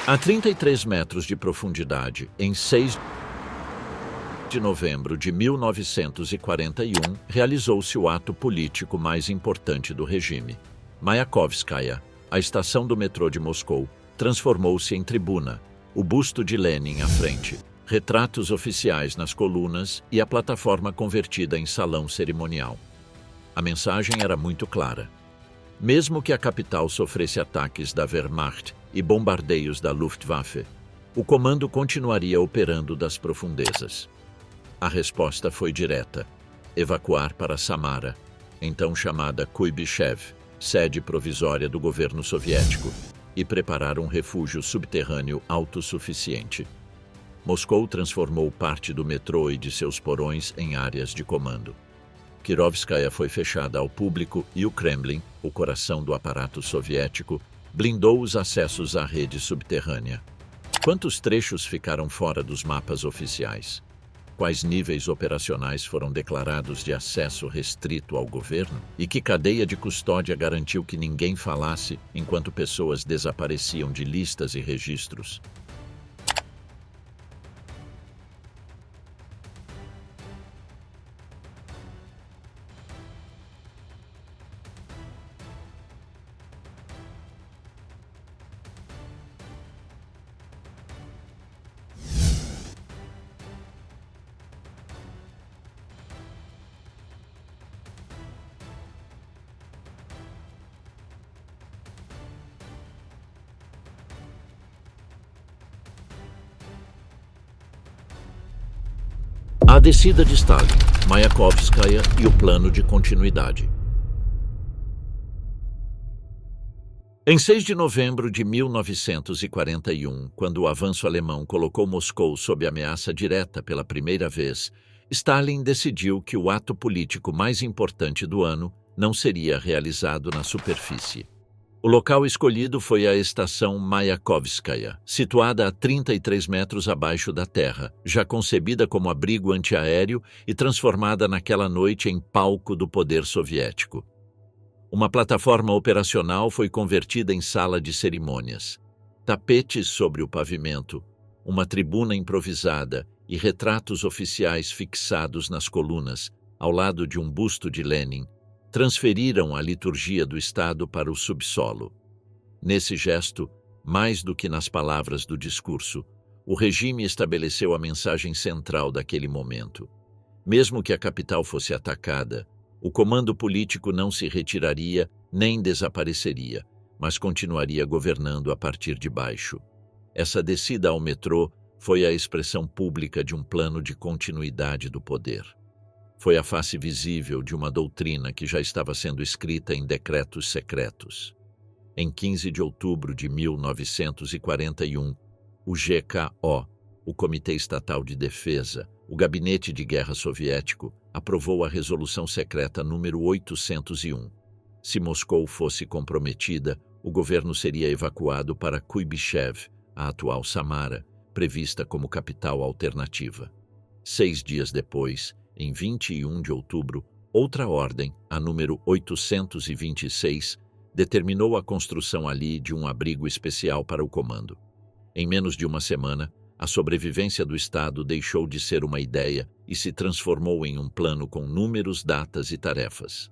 A 33 metros de profundidade, em 6 de novembro de 1941, realizou-se o ato político mais importante do regime. Mayakovskaya, a estação do metrô de Moscou, transformou-se em tribuna, o busto de Lenin à frente, retratos oficiais nas colunas e a plataforma convertida em salão cerimonial. A mensagem era muito clara. Mesmo que a capital sofresse ataques da Wehrmacht e bombardeios da Luftwaffe, o comando continuaria operando das profundezas. A resposta foi direta: evacuar para Samara, então chamada Kuibychev, sede provisória do governo soviético, e preparar um refúgio subterrâneo autossuficiente. Moscou transformou parte do metrô e de seus porões em áreas de comando. Kirovskaya foi fechada ao público e o Kremlin, o coração do aparato soviético, blindou os acessos à rede subterrânea. Quantos trechos ficaram fora dos mapas oficiais? Quais níveis operacionais foram declarados de acesso restrito ao governo? E que cadeia de custódia garantiu que ninguém falasse enquanto pessoas desapareciam de listas e registros? A descida de Stalin, Mayakovskaya e o plano de continuidade. Em 6 de novembro de 1941, quando o avanço alemão colocou Moscou sob ameaça direta pela primeira vez, Stalin decidiu que o ato político mais importante do ano não seria realizado na superfície. O local escolhido foi a estação Mayakovskaya, situada a 33 metros abaixo da terra, já concebida como abrigo antiaéreo e transformada naquela noite em palco do poder soviético. Uma plataforma operacional foi convertida em sala de cerimônias. Tapetes sobre o pavimento, uma tribuna improvisada e retratos oficiais fixados nas colunas, ao lado de um busto de Lenin, transferiram a liturgia do Estado para o subsolo. Nesse gesto, mais do que nas palavras do discurso, o regime estabeleceu a mensagem central daquele momento. Mesmo que a capital fosse atacada, o comando político não se retiraria nem desapareceria, mas continuaria governando a partir de baixo. Essa descida ao metrô foi a expressão pública de um plano de continuidade do poder. Foi a face visível de uma doutrina que já estava sendo escrita em decretos secretos. Em 15 de outubro de 1941, o GKO, o Comitê Estatal de Defesa, o Gabinete de Guerra Soviético, aprovou a Resolução Secreta número 801. Se Moscou fosse comprometida, o governo seria evacuado para Kuibychev, a atual Samara, prevista como capital alternativa. 6 dias depois, em 21 de outubro, outra ordem, a número 826, determinou a construção ali de um abrigo especial para o comando. Em menos de uma semana, a sobrevivência do Estado deixou de ser uma ideia e se transformou em um plano com números, datas e tarefas.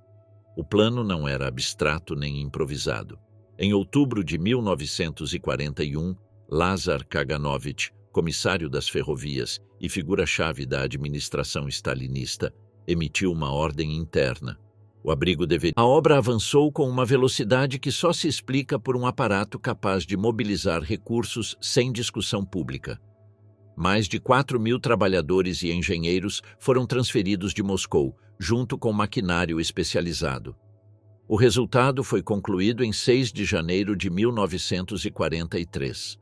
O plano não era abstrato nem improvisado. Em outubro de 1941, Lazar Kaganovich, comissário das ferrovias e figura-chave da administração stalinista, emitiu uma ordem interna. O abrigo deveria... A obra avançou com uma velocidade que só se explica por um aparato capaz de mobilizar recursos sem discussão pública. Mais de 4.000 trabalhadores e engenheiros foram transferidos de Moscou, junto com maquinário especializado. O resultado foi concluído em 6 de janeiro de 1943.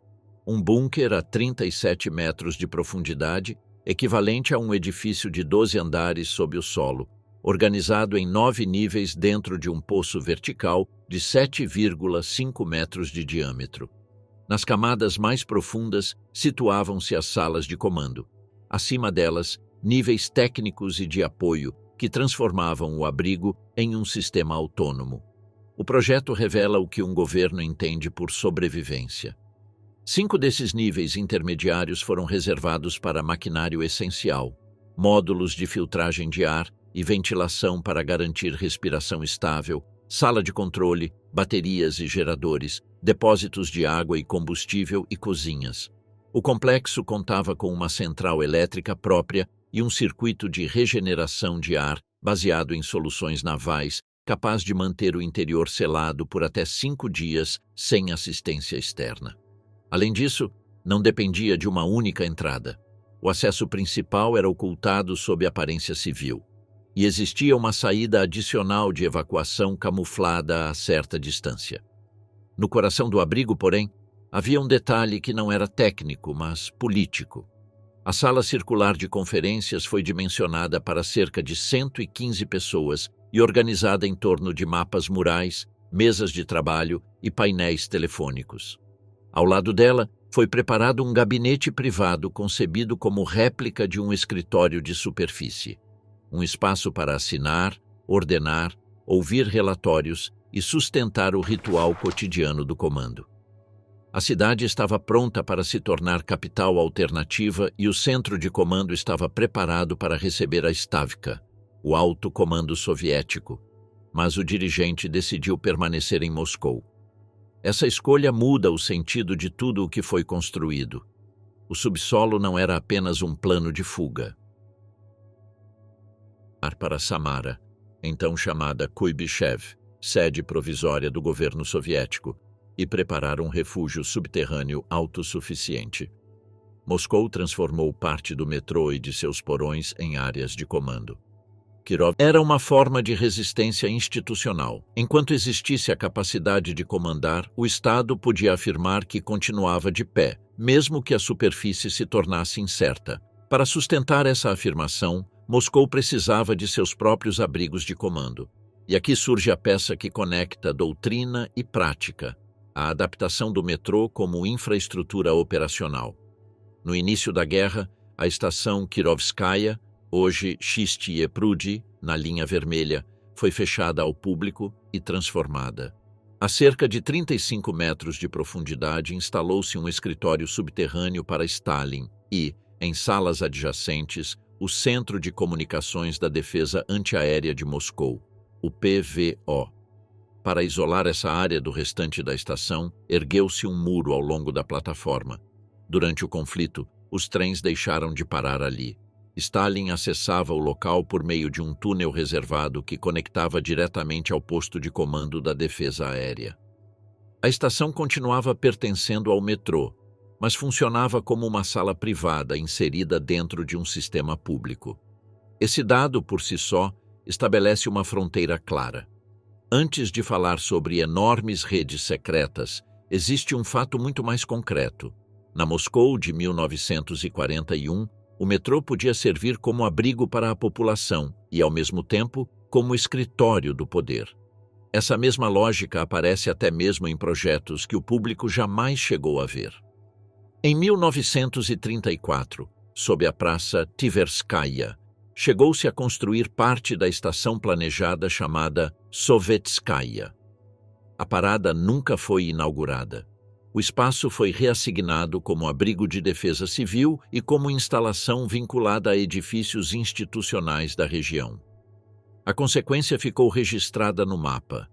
Um bunker a 37 metros de profundidade, equivalente a um edifício de 12 andares sob o solo, organizado em 9 níveis dentro de um poço vertical de 7,5 metros de diâmetro. Nas camadas mais profundas situavam-se as salas de comando. Acima delas, níveis técnicos e de apoio que transformavam o abrigo em um sistema autônomo. O projeto revela o que um governo entende por sobrevivência. 5 desses níveis intermediários foram reservados para maquinário essencial, módulos de filtragem de ar e ventilação para garantir respiração estável, sala de controle, baterias e geradores, depósitos de água e combustível e cozinhas. O complexo contava com uma central elétrica própria e um circuito de regeneração de ar baseado em soluções navais, capaz de manter o interior selado por até 5 dias sem assistência externa. Além disso, não dependia de uma única entrada. O acesso principal era ocultado sob aparência civil, e existia uma saída adicional de evacuação camuflada a certa distância. No coração do abrigo, porém, havia um detalhe que não era técnico, mas político. A sala circular de conferências foi dimensionada para cerca de 115 pessoas e organizada em torno de mapas murais, mesas de trabalho e painéis telefônicos. Ao lado dela, foi preparado um gabinete privado concebido como réplica de um escritório de superfície. Um espaço para assinar, ordenar, ouvir relatórios e sustentar o ritual cotidiano do comando. A cidade estava pronta para se tornar capital alternativa e o centro de comando estava preparado para receber a Stavka, o alto comando soviético, mas o dirigente decidiu permanecer em Moscou. Essa escolha muda o sentido de tudo o que foi construído. O subsolo não era apenas um plano de fuga. Para Samara, então chamada Kuibyshev, sede provisória do governo soviético, e preparar um refúgio subterrâneo autossuficiente. Moscou transformou parte do metrô e de seus porões em áreas de comando. Kirov era uma forma de resistência institucional. Enquanto existisse a capacidade de comandar, o Estado podia afirmar que continuava de pé, mesmo que a superfície se tornasse incerta. Para sustentar essa afirmação, Moscou precisava de seus próprios abrigos de comando. E aqui surge a peça que conecta doutrina e prática, a adaptação do metrô como infraestrutura operacional. No início da guerra, a estação Kirovskaya, hoje Chistye Prudi, na linha vermelha, foi fechada ao público e transformada. A cerca de 35 metros de profundidade instalou-se um escritório subterrâneo para Stalin e, em salas adjacentes, o Centro de Comunicações da Defesa Antiaérea de Moscou, o PVO. Para isolar essa área do restante da estação, ergueu-se um muro ao longo da plataforma. Durante o conflito, os trens deixaram de parar ali. Stalin acessava o local por meio de um túnel reservado que conectava diretamente ao posto de comando da defesa aérea. A estação continuava pertencendo ao metrô, mas funcionava como uma sala privada inserida dentro de um sistema público. Esse dado, por si só, estabelece uma fronteira clara. Antes de falar sobre enormes redes secretas, existe um fato muito mais concreto. Na Moscou de 1941, o metrô podia servir como abrigo para a população e, ao mesmo tempo, como escritório do poder. Essa mesma lógica aparece até mesmo em projetos que o público jamais chegou a ver. Em 1934, sob a praça Tverskaya, chegou-se a construir parte da estação planejada chamada Sovetskaya. A parada nunca foi inaugurada. O espaço foi reassignado como abrigo de defesa civil e como instalação vinculada a edifícios institucionais da região. A consequência ficou registrada no mapa.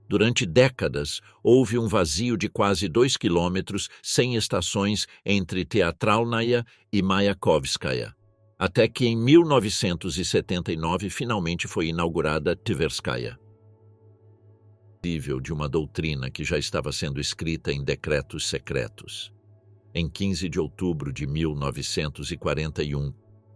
Durante décadas, houve um vazio de quase 2 quilômetros sem estações entre Teatralnaya e Mayakovskaya, até que em 1979 finalmente foi inaugurada Tverskaya. De uma doutrina que já estava sendo escrita em decretos secretos. Em 15 de outubro de 1941,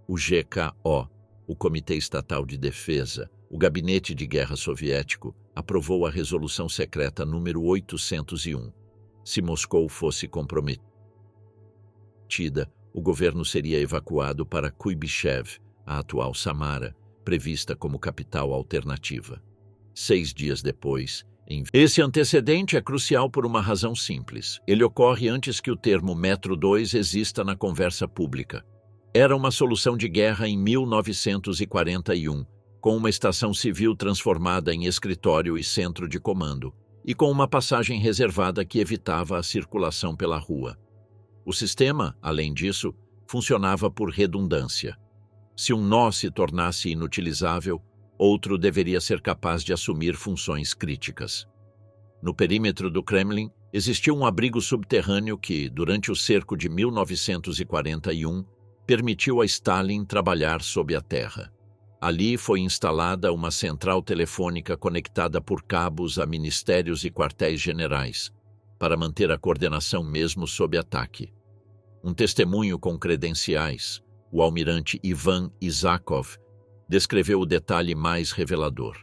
o GKO, o Comitê Estatal de Defesa, o Gabinete de Guerra Soviético, aprovou a Resolução Secreta número 801. Se Moscou fosse comprometida, o governo seria evacuado para Kuibyshev, a atual Samara, prevista como capital alternativa. 6 dias depois, esse antecedente é crucial por uma razão simples. Ele ocorre antes que o termo Metro 2 exista na conversa pública. Era uma solução de guerra em 1941, com uma estação civil transformada em escritório e centro de comando, e com uma passagem reservada que evitava a circulação pela rua. O sistema, além disso, funcionava por redundância. Se um nó se tornasse inutilizável, outro deveria ser capaz de assumir funções críticas. No perímetro do Kremlin, existia um abrigo subterrâneo que, durante o cerco de 1941, permitiu a Stalin trabalhar sob a terra. Ali foi instalada uma central telefônica conectada por cabos a ministérios e quartéis generais, para manter a coordenação mesmo sob ataque. Um testemunho com credenciais, o almirante Ivan Isakov, descreveu o detalhe mais revelador.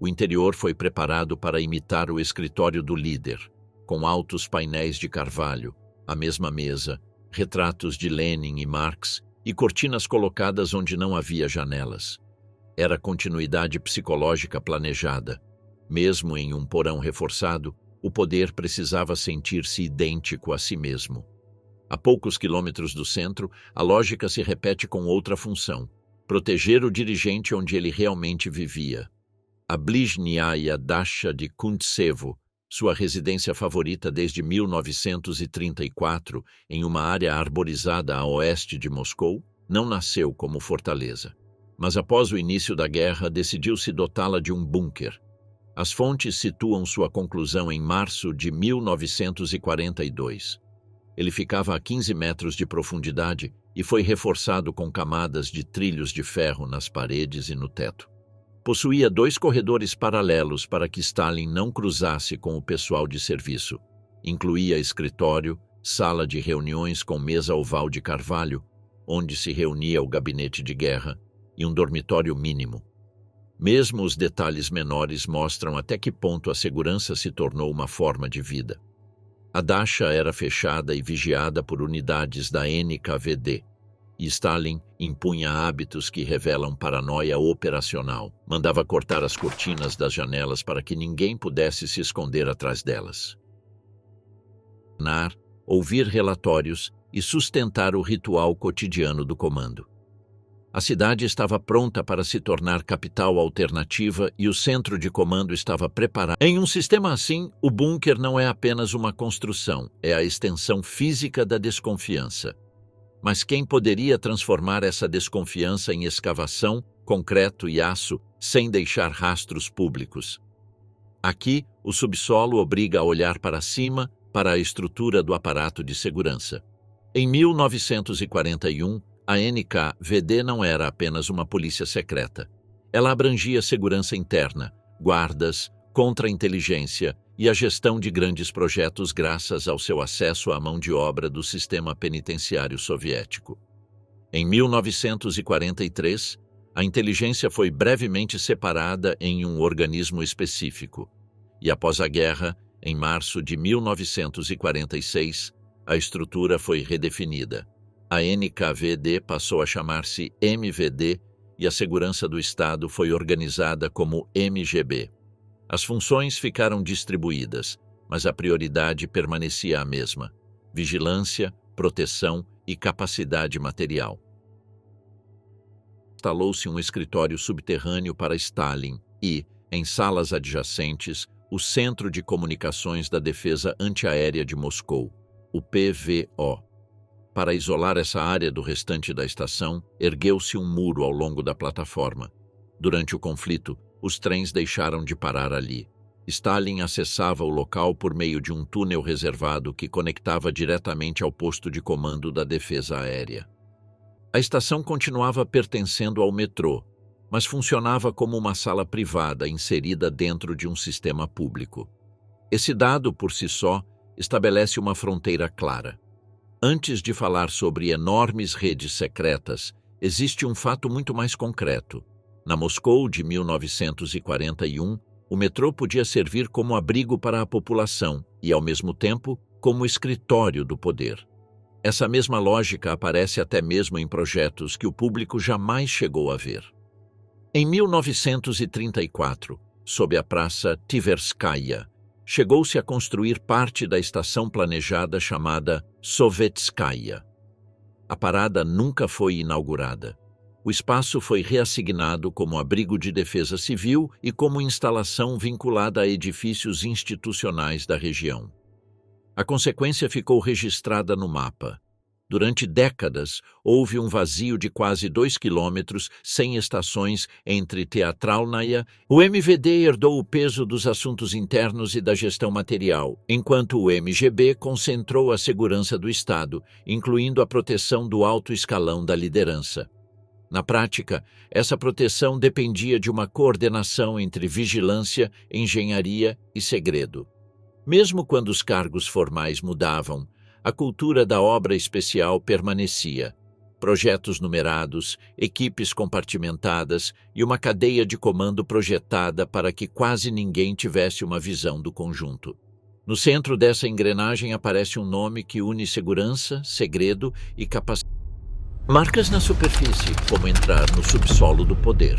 O interior foi preparado para imitar o escritório do líder, com altos painéis de carvalho, a mesma mesa, retratos de Lenin e Marx e cortinas colocadas onde não havia janelas. Era continuidade psicológica planejada. Mesmo em um porão reforçado, o poder precisava sentir-se idêntico a si mesmo. A poucos quilômetros do centro, a lógica se repete com outra função: proteger o dirigente onde ele realmente vivia. A Blizhnaya Dasha de Kuntsevo, sua residência favorita desde 1934, em uma área arborizada a oeste de Moscou, não nasceu como fortaleza. Mas após o início da guerra, decidiu-se dotá-la de um bunker. As fontes situam sua conclusão em março de 1942. Ele ficava a 15 metros de profundidade e foi reforçado com camadas de trilhos de ferro nas paredes e no teto. Possuía 2 corredores paralelos para que Stalin não cruzasse com o pessoal de serviço. Incluía escritório, sala de reuniões com mesa oval de carvalho, onde se reunia o gabinete de guerra, e um dormitório mínimo. Mesmo os detalhes menores mostram até que ponto a segurança se tornou uma forma de vida. A Dasha era fechada e vigiada por unidades da NKVD, e Stalin impunha hábitos que revelam paranoia operacional. Mandava cortar as cortinas das janelas para que ninguém pudesse se esconder atrás delas. Ouvir relatórios e sustentar o ritual cotidiano do comando. A cidade estava pronta para se tornar capital alternativa e o centro de comando estava preparado. Em um sistema assim, o bunker não é apenas uma construção, é a extensão física da desconfiança. Mas quem poderia transformar essa desconfiança em escavação, concreto e aço sem deixar rastros públicos? Aqui, o subsolo obriga a olhar para cima, para a estrutura do aparato de segurança. Em 1941, a NKVD não era apenas uma polícia secreta. Ela abrangia segurança interna, guardas, contra-inteligência e a gestão de grandes projetos graças ao seu acesso à mão de obra do sistema penitenciário soviético. Em 1943, a inteligência foi brevemente separada em um organismo específico. E após a guerra, em março de 1946, a estrutura foi redefinida. A NKVD passou a chamar-se MVD e a segurança do Estado foi organizada como MGB. As funções ficaram distribuídas, mas a prioridade permanecia a mesma: vigilância, proteção e capacidade material. Instalou-se um escritório subterrâneo para Stalin e, em salas adjacentes, o Centro de Comunicações da Defesa Antiaérea de Moscou, o PVO. Para isolar essa área do restante da estação, ergueu-se um muro ao longo da plataforma. Durante o conflito, os trens deixaram de parar ali. Stalin acessava o local por meio de um túnel reservado que conectava diretamente ao posto de comando da defesa aérea. A estação continuava pertencendo ao metrô, mas funcionava como uma sala privada inserida dentro de um sistema público. Esse dado, por si só, estabelece uma fronteira clara. Antes de falar sobre enormes redes secretas, existe um fato muito mais concreto. Na Moscou de 1941, o metrô podia servir como abrigo para a população e, ao mesmo tempo, como escritório do poder. Essa mesma lógica aparece até mesmo em projetos que o público jamais chegou a ver. Em 1934, sob a Praça Tverskaya, chegou-se a construir parte da estação planejada chamada Sovetskaya. A parada nunca foi inaugurada. O espaço foi reassignado como abrigo de defesa civil e como instalação vinculada a edifícios institucionais da região. A consequência ficou registrada no mapa. Durante décadas, houve um vazio de quase 2 quilômetros sem estações entre Teatralnaia. O MVD herdou o peso dos assuntos internos e da gestão material, enquanto o MGB concentrou a segurança do Estado, incluindo a proteção do alto escalão da liderança. Na prática, essa proteção dependia de uma coordenação entre vigilância, engenharia e segredo. Mesmo quando os cargos formais mudavam, a cultura da obra especial permanecia. Projetos numerados, equipes compartimentadas e uma cadeia de comando projetada para que quase ninguém tivesse uma visão do conjunto. No centro dessa engrenagem aparece um nome que une segurança, segredo e capacidade. Marcas na superfície, como entrar no subsolo do poder.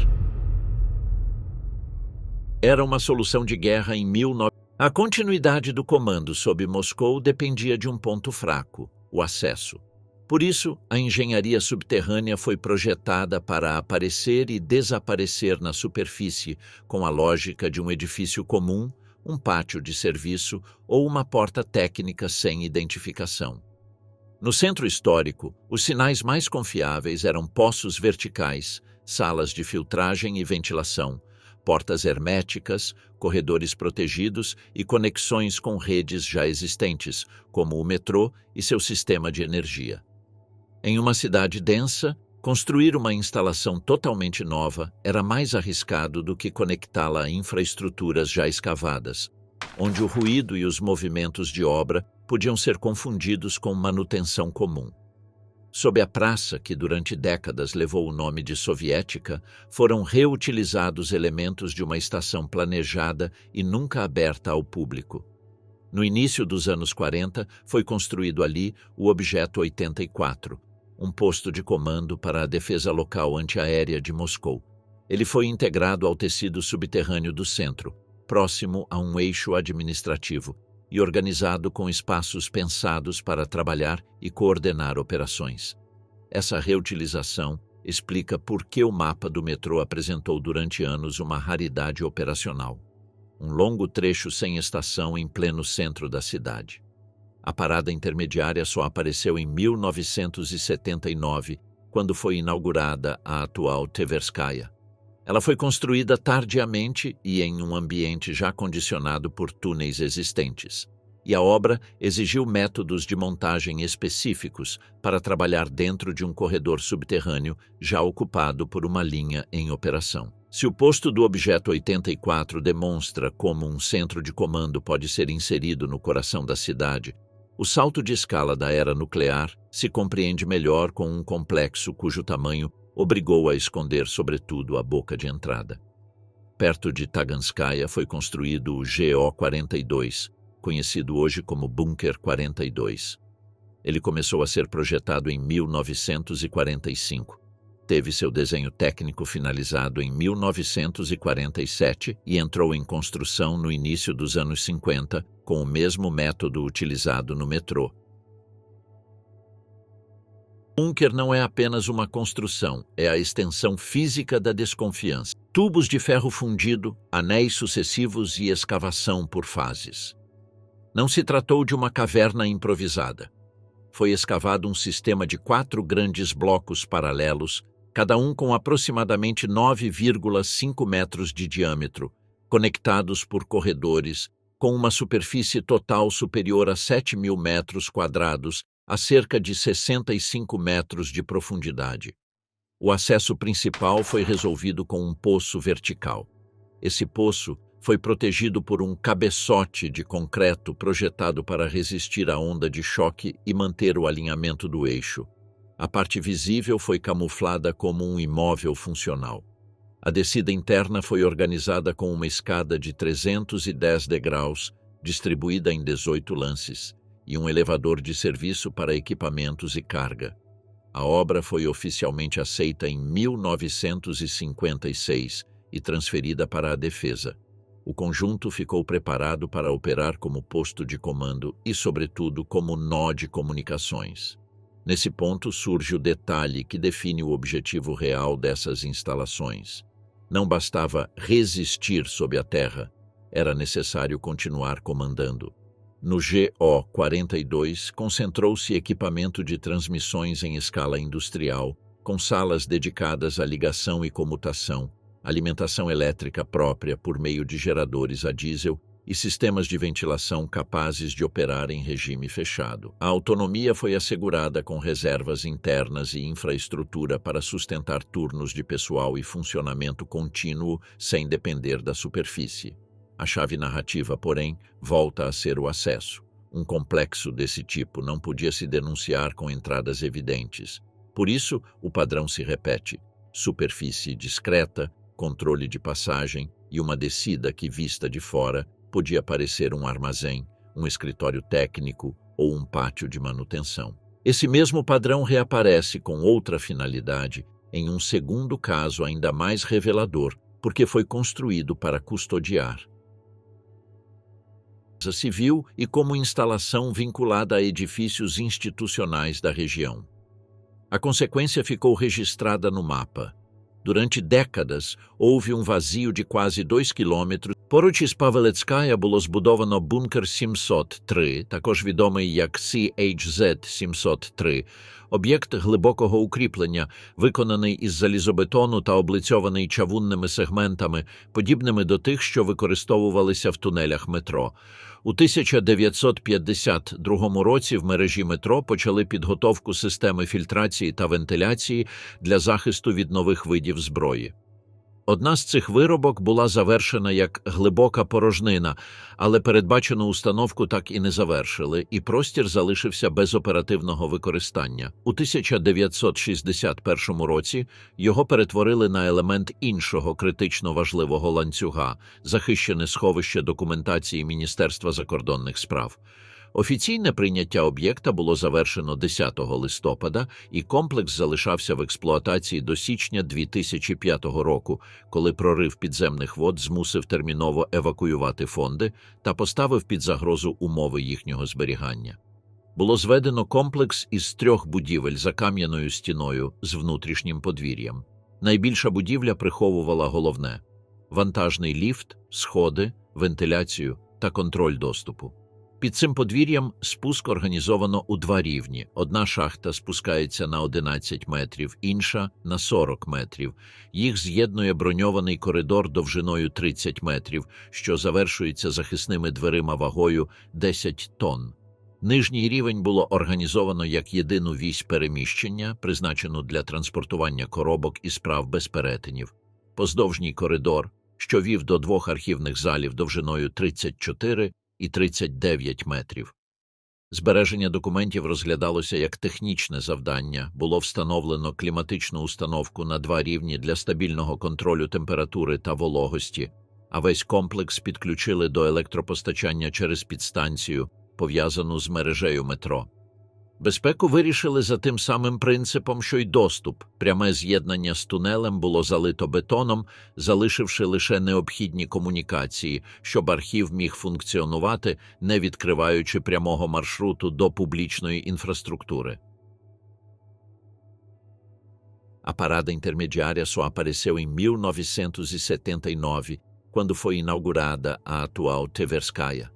Era uma solução de guerra em 1900. A continuidade do comando sob Moscou dependia de um ponto fraco, o acesso. Por isso, a engenharia subterrânea foi projetada para aparecer e desaparecer na superfície, com a lógica de um edifício comum, um pátio de serviço ou uma porta técnica sem identificação. No centro histórico, os sinais mais confiáveis eram poços verticais, salas de filtragem e ventilação, portas herméticas, corredores protegidos e conexões com redes já existentes, como o metrô e seu sistema de energia. Em uma cidade densa, construir uma instalação totalmente nova era mais arriscado do que conectá-la a infraestruturas já escavadas, onde o ruído e os movimentos de obra podiam ser confundidos com manutenção comum. Sob a praça, que durante décadas levou o nome de soviética, foram reutilizados elementos de uma estação planejada e nunca aberta ao público. No início dos anos 40, foi construído ali o Objeto 84, um posto de comando para a defesa local antiaérea de Moscou. Ele foi integrado ao tecido subterrâneo do centro, próximo a um eixo administrativo, e organizado com espaços pensados para trabalhar e coordenar operações. Essa reutilização explica por que o mapa do metrô apresentou durante anos uma raridade operacional. Um longo trecho sem estação em pleno centro da cidade. A parada intermediária só apareceu em 1979, quando foi inaugurada a atual Tverskaya. Ela foi construída tardiamente e em um ambiente já condicionado por túneis existentes, e a obra exigiu métodos de montagem específicos para trabalhar dentro de um corredor subterrâneo já ocupado por uma linha em operação. Se o posto do Objeto 84 demonstra como um centro de comando pode ser inserido no coração da cidade, o salto de escala da era nuclear se compreende melhor com um complexo cujo tamanho obrigou a esconder sobretudo a boca de entrada. Perto de Taganskaya foi construído o GO-42, conhecido hoje como Bunker 42. Ele começou a ser projetado em 1945. Teve seu desenho técnico finalizado em 1947 e entrou em construção no início dos anos 50, com o mesmo método utilizado no metrô. O bunker não é apenas uma construção, é a extensão física da desconfiança. Tubos de ferro fundido, anéis sucessivos e escavação por fases. Não se tratou de uma caverna improvisada. Foi escavado um sistema de 4 grandes blocos paralelos, cada um com aproximadamente 9,5 metros de diâmetro, conectados por corredores, com uma superfície total superior a 7.000 metros quadrados, a cerca de 65 metros de profundidade. O acesso principal foi resolvido com um poço vertical. Esse poço foi protegido por um cabeçote de concreto projetado para resistir à onda de choque e manter o alinhamento do eixo. A parte visível foi camuflada como um imóvel funcional. A descida interna foi organizada com uma escada de 310 degraus, distribuída em 18 lances, e um elevador de serviço para equipamentos e carga. A obra foi oficialmente aceita em 1956 e transferida para a defesa. O conjunto ficou preparado para operar como posto de comando e, sobretudo, como nó de comunicações. Nesse ponto surge o detalhe que define o objetivo real dessas instalações. Não bastava resistir sob a terra, era necessário continuar comandando. No GO-42, concentrou-se equipamento de transmissões em escala industrial, com salas dedicadas à ligação e comutação, alimentação elétrica própria por meio de geradores a diesel e sistemas de ventilação capazes de operar em regime fechado. A autonomia foi assegurada com reservas internas e infraestrutura para sustentar turnos de pessoal e funcionamento contínuo sem depender da superfície. A chave narrativa, porém, volta a ser o acesso. Um complexo desse tipo não podia se denunciar com entradas evidentes. Por isso, o padrão se repete: superfície discreta, controle de passagem e uma descida que, vista de fora, podia parecer um armazém, um escritório técnico ou um pátio de manutenção. Esse mesmo padrão reaparece com outra finalidade em um segundo caso ainda mais revelador, porque foi construído para custodiar civil e como instalação vinculada a edifícios institucionais da região. A consequência ficou registrada no mapa. Durante décadas, houve um vazio de quase 2 кілометри. Поруч із Павелецькая було збудовано бункер 703, також відомий як CHZ-703, об'єкт глибокого укріплення, виконаний із залізобетону та облицьований чавунними сегментами, подібними до тих, що використовувалися в тунелях метро. У 1952 році в мережі метро почали підготовку системи фільтрації та вентиляції для захисту від нових видів зброї. Одна з цих виробок була завершена як глибока порожнина, але передбачену установку так і не завершили, і простір залишився без оперативного використання. У 1961 році його перетворили на елемент іншого критично важливого ланцюга – захищене сховище документації Міністерства закордонних справ. Офіційне прийняття об'єкта було завершено 10 листопада, і комплекс залишався в експлуатації до січня 2005 року, коли прорив підземних вод змусив терміново евакуювати фонди та поставив під загрозу умови їхнього зберігання. Було зведено комплекс із 3 будівель за кам'яною стіною з внутрішнім подвір'ям. Найбільша будівля приховувала головне – вантажний ліфт, сходи, вентиляцію та контроль доступу. Під цим подвір'ям спуск організовано у 2 рівні. Одна шахта спускається на 11 метрів, інша – на 40 метрів. Їх з'єднує броньований коридор довжиною 30 метрів, що завершується захисними дверима вагою 10 тонн. Нижній рівень було організовано як єдину вісь переміщення, призначену для транспортування коробок і справ без перетинів. Поздовжній коридор, що вів до 2 архівних залів довжиною 34 і 39 метрів. Збереження документів розглядалося як технічне завдання, було встановлено кліматичну установку на 2 рівні для стабільного контролю температури та вологості, а весь комплекс підключили до електропостачання через підстанцію, пов'язану з мережею метро. Безпеку вирішили за тим самим принципом, що й доступ. Пряме з'єднання з тунелем було залито бетоном, залишивши лише необхідні комунікації, щоб архів міг функціонувати, не відкриваючи прямого маршруту до публічної інфраструктури. A parada intermediária só apareceu em 1979, quando foi inaugurada a atual Tverskaya.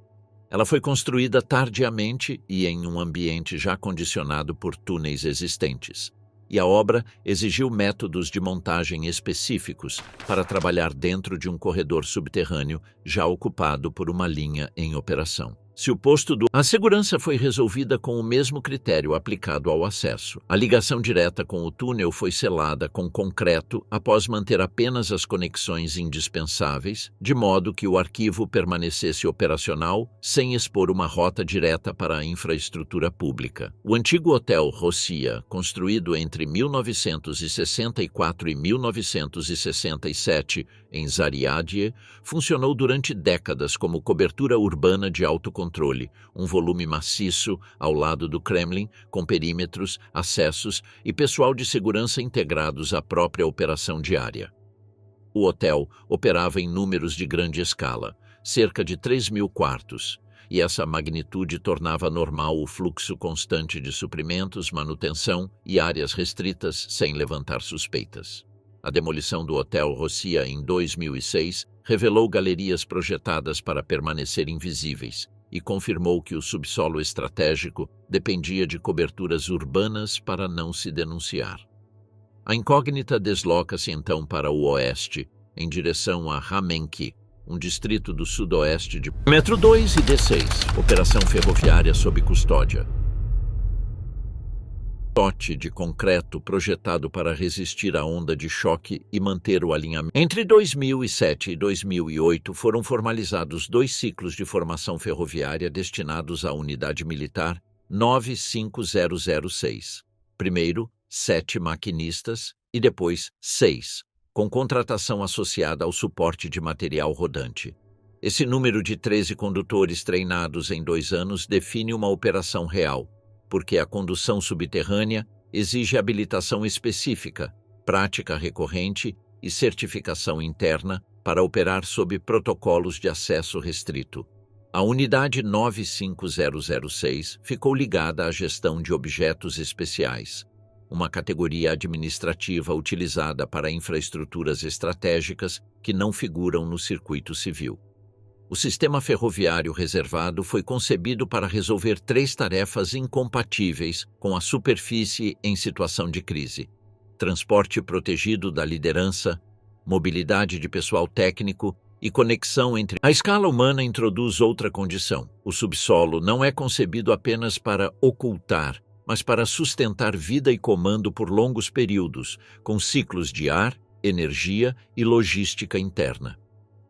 Ela foi construída tardiamente e em um ambiente já condicionado por túneis existentes, e a obra exigiu métodos de montagem específicos para trabalhar dentro de um corredor subterrâneo já ocupado por uma linha em operação. A segurança foi resolvida com o mesmo critério aplicado ao acesso. A ligação direta com o túnel foi selada com concreto após manter apenas as conexões indispensáveis, de modo que o arquivo permanecesse operacional sem expor uma rota direta para a infraestrutura pública. O antigo Hotel Rossiya, construído entre 1964 e 1967 em Zariadye, funcionou durante décadas como cobertura urbana de alto controle, um volume maciço ao lado do Kremlin, com perímetros, acessos e pessoal de segurança integrados à própria operação diária. O hotel operava em números de grande escala, cerca de 3.000 quartos, e essa magnitude tornava normal o fluxo constante de suprimentos, manutenção e áreas restritas sem levantar suspeitas. A demolição do Hotel Rossiya em 2006 revelou galerias projetadas para permanecer invisíveis, e confirmou que o subsolo estratégico dependia de coberturas urbanas para não se denunciar. A incógnita desloca-se então para o oeste, em direção a Ramenki, um distrito do sudoeste de Metro 2 e D6, operação ferroviária sob custódia. Tote de concreto projetado para resistir à onda de choque e manter o alinhamento. Entre 2007 e 2008 foram formalizados 2 ciclos de formação ferroviária destinados à unidade militar 95006. Primeiro, 7 maquinistas e depois 6, com contratação associada ao suporte de material rodante. Esse número de 13 condutores treinados em 2 anos define uma operação real, porque a condução subterrânea exige habilitação específica, prática recorrente e certificação interna para operar sob protocolos de acesso restrito. A unidade 95006 ficou ligada à gestão de objetos especiais, uma categoria administrativa utilizada para infraestruturas estratégicas que não figuram no circuito civil. O sistema ferroviário reservado foi concebido para resolver 3 tarefas incompatíveis com a superfície em situação de crise: transporte protegido da liderança, mobilidade de pessoal técnico e conexão entre... A escala humana introduz outra condição. O subsolo não é concebido apenas para ocultar, mas para sustentar vida e comando por longos períodos, com ciclos de ar, energia e logística interna.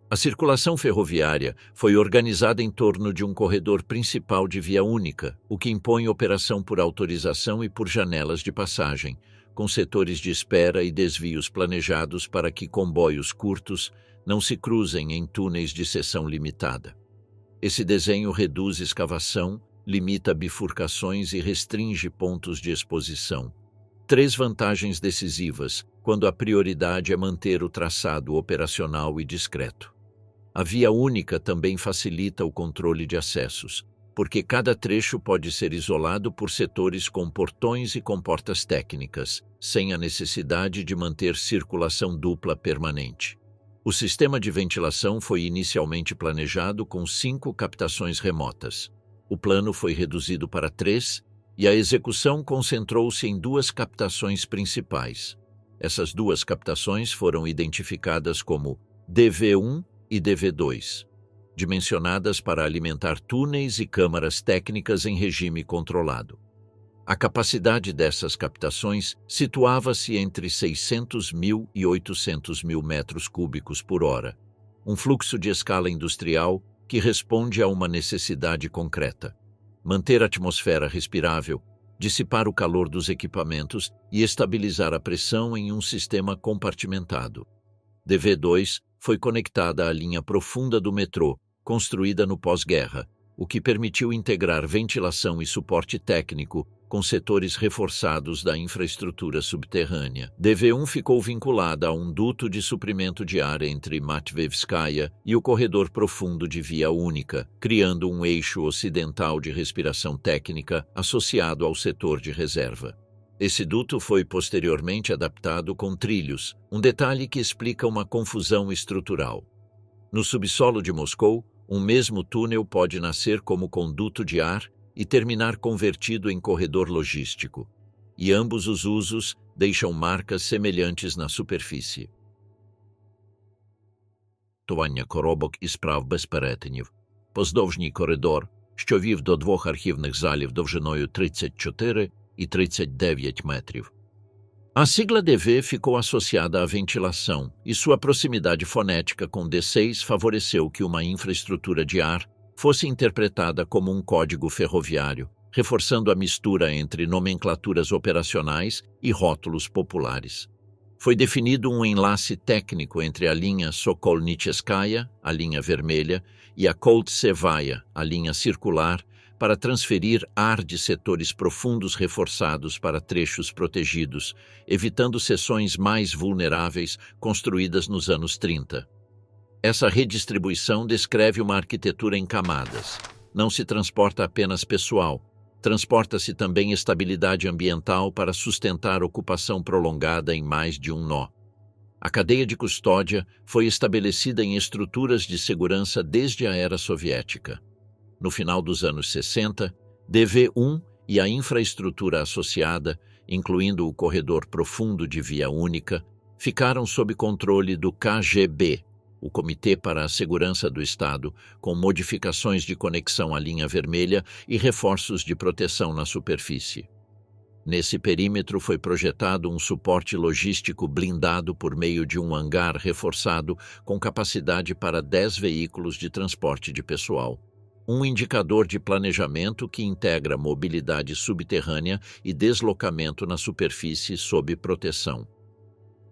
A circulação ferroviária foi organizada em torno de um corredor principal de via única, o que impõe operação por autorização e por janelas de passagem, com setores de espera e desvios planejados para que comboios curtos não se cruzem em túneis de seção limitada. Esse desenho reduz escavação, limita bifurcações e restringe pontos de exposição. 3 vantagens decisivas, quando a prioridade é manter o traçado operacional e discreto. A via única também facilita o controle de acessos, porque cada trecho pode ser isolado por setores com portões e comportas técnicas, sem a necessidade de manter circulação dupla permanente. O sistema de ventilação foi inicialmente planejado com 5 captações remotas. O plano foi reduzido para 3 e a execução concentrou-se em 2 captações principais. Essas 2 captações foram identificadas como DV1 e DV2, dimensionadas para alimentar túneis e câmaras técnicas em regime controlado. A capacidade dessas captações situava-se entre 600 mil e 800 mil metros cúbicos por hora, um fluxo de escala industrial que responde a uma necessidade concreta: manter a atmosfera respirável, dissipar o calor dos equipamentos e estabilizar a pressão em um sistema compartimentado. DV2 foi conectada à linha profunda do metrô, construída no pós-guerra, o que permitiu integrar ventilação e suporte técnico com setores reforçados da infraestrutura subterrânea. DV1 ficou vinculada a um duto de suprimento de ar entre Matveyevskaya e o corredor profundo de via única, criando um eixo ocidental de respiração técnica associado ao setor de reserva. Esse duto foi posteriormente adaptado com trilhos, um detalhe que explica uma confusão estrutural. No subsolo de Moscou, um mesmo túnel pode nascer como conduto de ar e terminar convertido em corredor logístico, e ambos os usos deixam marcas semelhantes na superfície. Коробок і справ без перетинів. Поздовжній коридор, що вів до 2 архівних залів довжиною 34 e 39 metros. A sigla DV ficou associada à ventilação, e sua proximidade fonética com D6 favoreceu que uma infraestrutura de ar fosse interpretada como um código ferroviário, reforçando a mistura entre nomenclaturas operacionais e rótulos populares. Foi definido um enlace técnico entre a linha Sokolnicheskaya, a linha vermelha, e a Koltsevaya, a linha circular, para transferir ar de setores profundos reforçados para trechos protegidos, evitando seções mais vulneráveis construídas nos anos 30. Essa redistribuição descreve uma arquitetura em camadas. Não se transporta apenas pessoal, transporta-se também estabilidade ambiental para sustentar ocupação prolongada em mais de um nó. A cadeia de custódia foi estabelecida em estruturas de segurança desde a era soviética. No final dos anos 60, DV1 e a infraestrutura associada, incluindo o corredor profundo de via única, ficaram sob controle do KGB, o Comitê para a Segurança do Estado, com modificações de conexão à linha vermelha e reforços de proteção na superfície. Nesse perímetro foi projetado um suporte logístico blindado por meio de um hangar reforçado com capacidade para 10 veículos de transporte de pessoal. Um indicador de planejamento que integra mobilidade subterrânea e deslocamento na superfície sob proteção.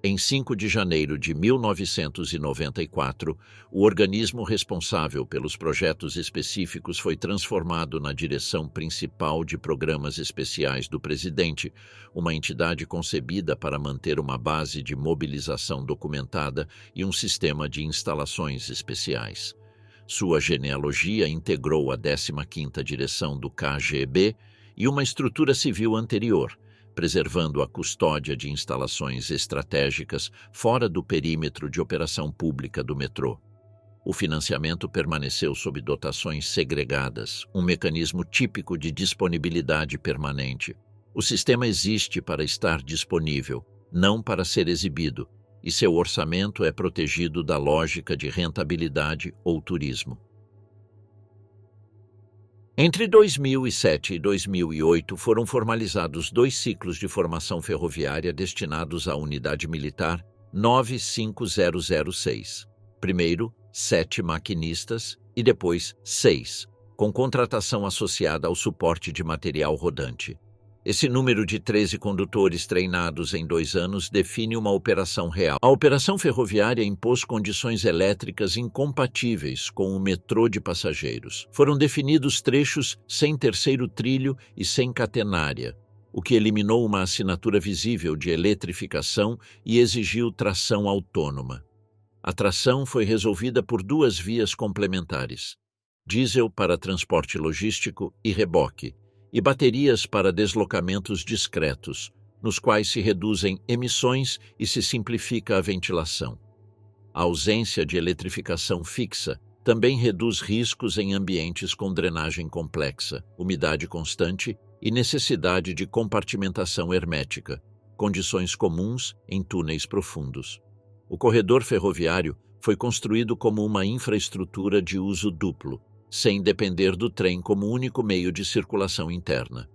Em 5 de janeiro de 1994, o organismo responsável pelos projetos específicos foi transformado na Direção Principal de Programas Especiais do Presidente, uma entidade concebida para manter uma base de mobilização documentada e um sistema de instalações especiais. Sua genealogia integrou a 15ª Direção do KGB e uma estrutura civil anterior, preservando a custódia de instalações estratégicas fora do perímetro de operação pública do metrô. O financiamento permaneceu sob dotações segregadas, um mecanismo típico de disponibilidade permanente. O sistema existe para estar disponível, não para ser exibido, e seu orçamento é protegido da lógica de rentabilidade ou turismo. Entre 2007 e 2008 foram formalizados 2 ciclos de formação ferroviária destinados à Unidade Militar 95006. Primeiro, 7 maquinistas e depois 6, com contratação associada ao suporte de material rodante. Esse número de 13 condutores treinados em 2 anos define uma operação real. A operação ferroviária impôs condições elétricas incompatíveis com o metrô de passageiros. Foram definidos trechos sem terceiro trilho e sem catenária, o que eliminou uma assinatura visível de eletrificação e exigiu tração autônoma. A tração foi resolvida por 2 vias complementares: diesel para transporte logístico e reboque, e baterias para deslocamentos discretos, nos quais se reduzem emissões e se simplifica a ventilação. A ausência de eletrificação fixa também reduz riscos em ambientes com drenagem complexa, umidade constante e necessidade de compartimentação hermética, condições comuns em túneis profundos. O corredor ferroviário foi construído como uma infraestrutura de uso duplo, sem depender do trem como único meio de circulação interna.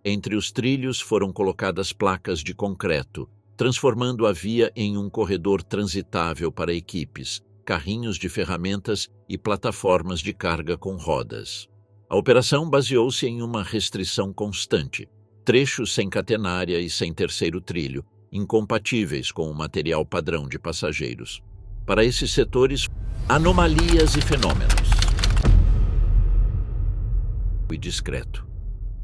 Entre os trilhos foram colocadas placas de concreto, transformando a via em um corredor transitável para equipes, carrinhos de ferramentas e plataformas de carga com rodas. A operação baseou-se em uma restrição constante: trechos sem catenária e sem terceiro trilho, incompatíveis com o material padrão de passageiros. Para esses setores, anomalias e fenômenos. E discreto.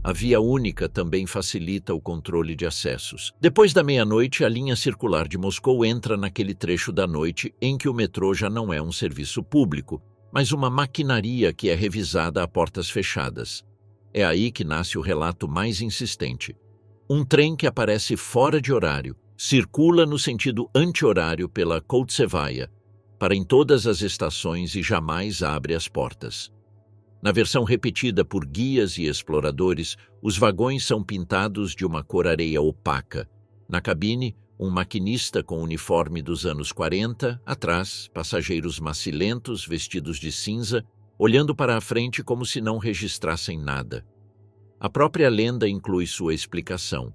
A via única também facilita o controle de acessos. Depois da meia-noite, a linha circular de Moscou entra naquele trecho da noite em que o metrô já não é um serviço público, mas uma maquinaria que é revisada a portas fechadas. É aí que nasce o relato mais insistente. Um trem que aparece fora de horário, circula no sentido anti-horário pela Koltsevaia, para em todas as estações e jamais abre as portas. Na versão repetida por guias e exploradores, os vagões são pintados de uma cor areia opaca. Na cabine, um maquinista com uniforme dos anos 40, atrás, passageiros macilentos vestidos de cinza, olhando para a frente como se não registrassem nada. A própria lenda inclui sua explicação.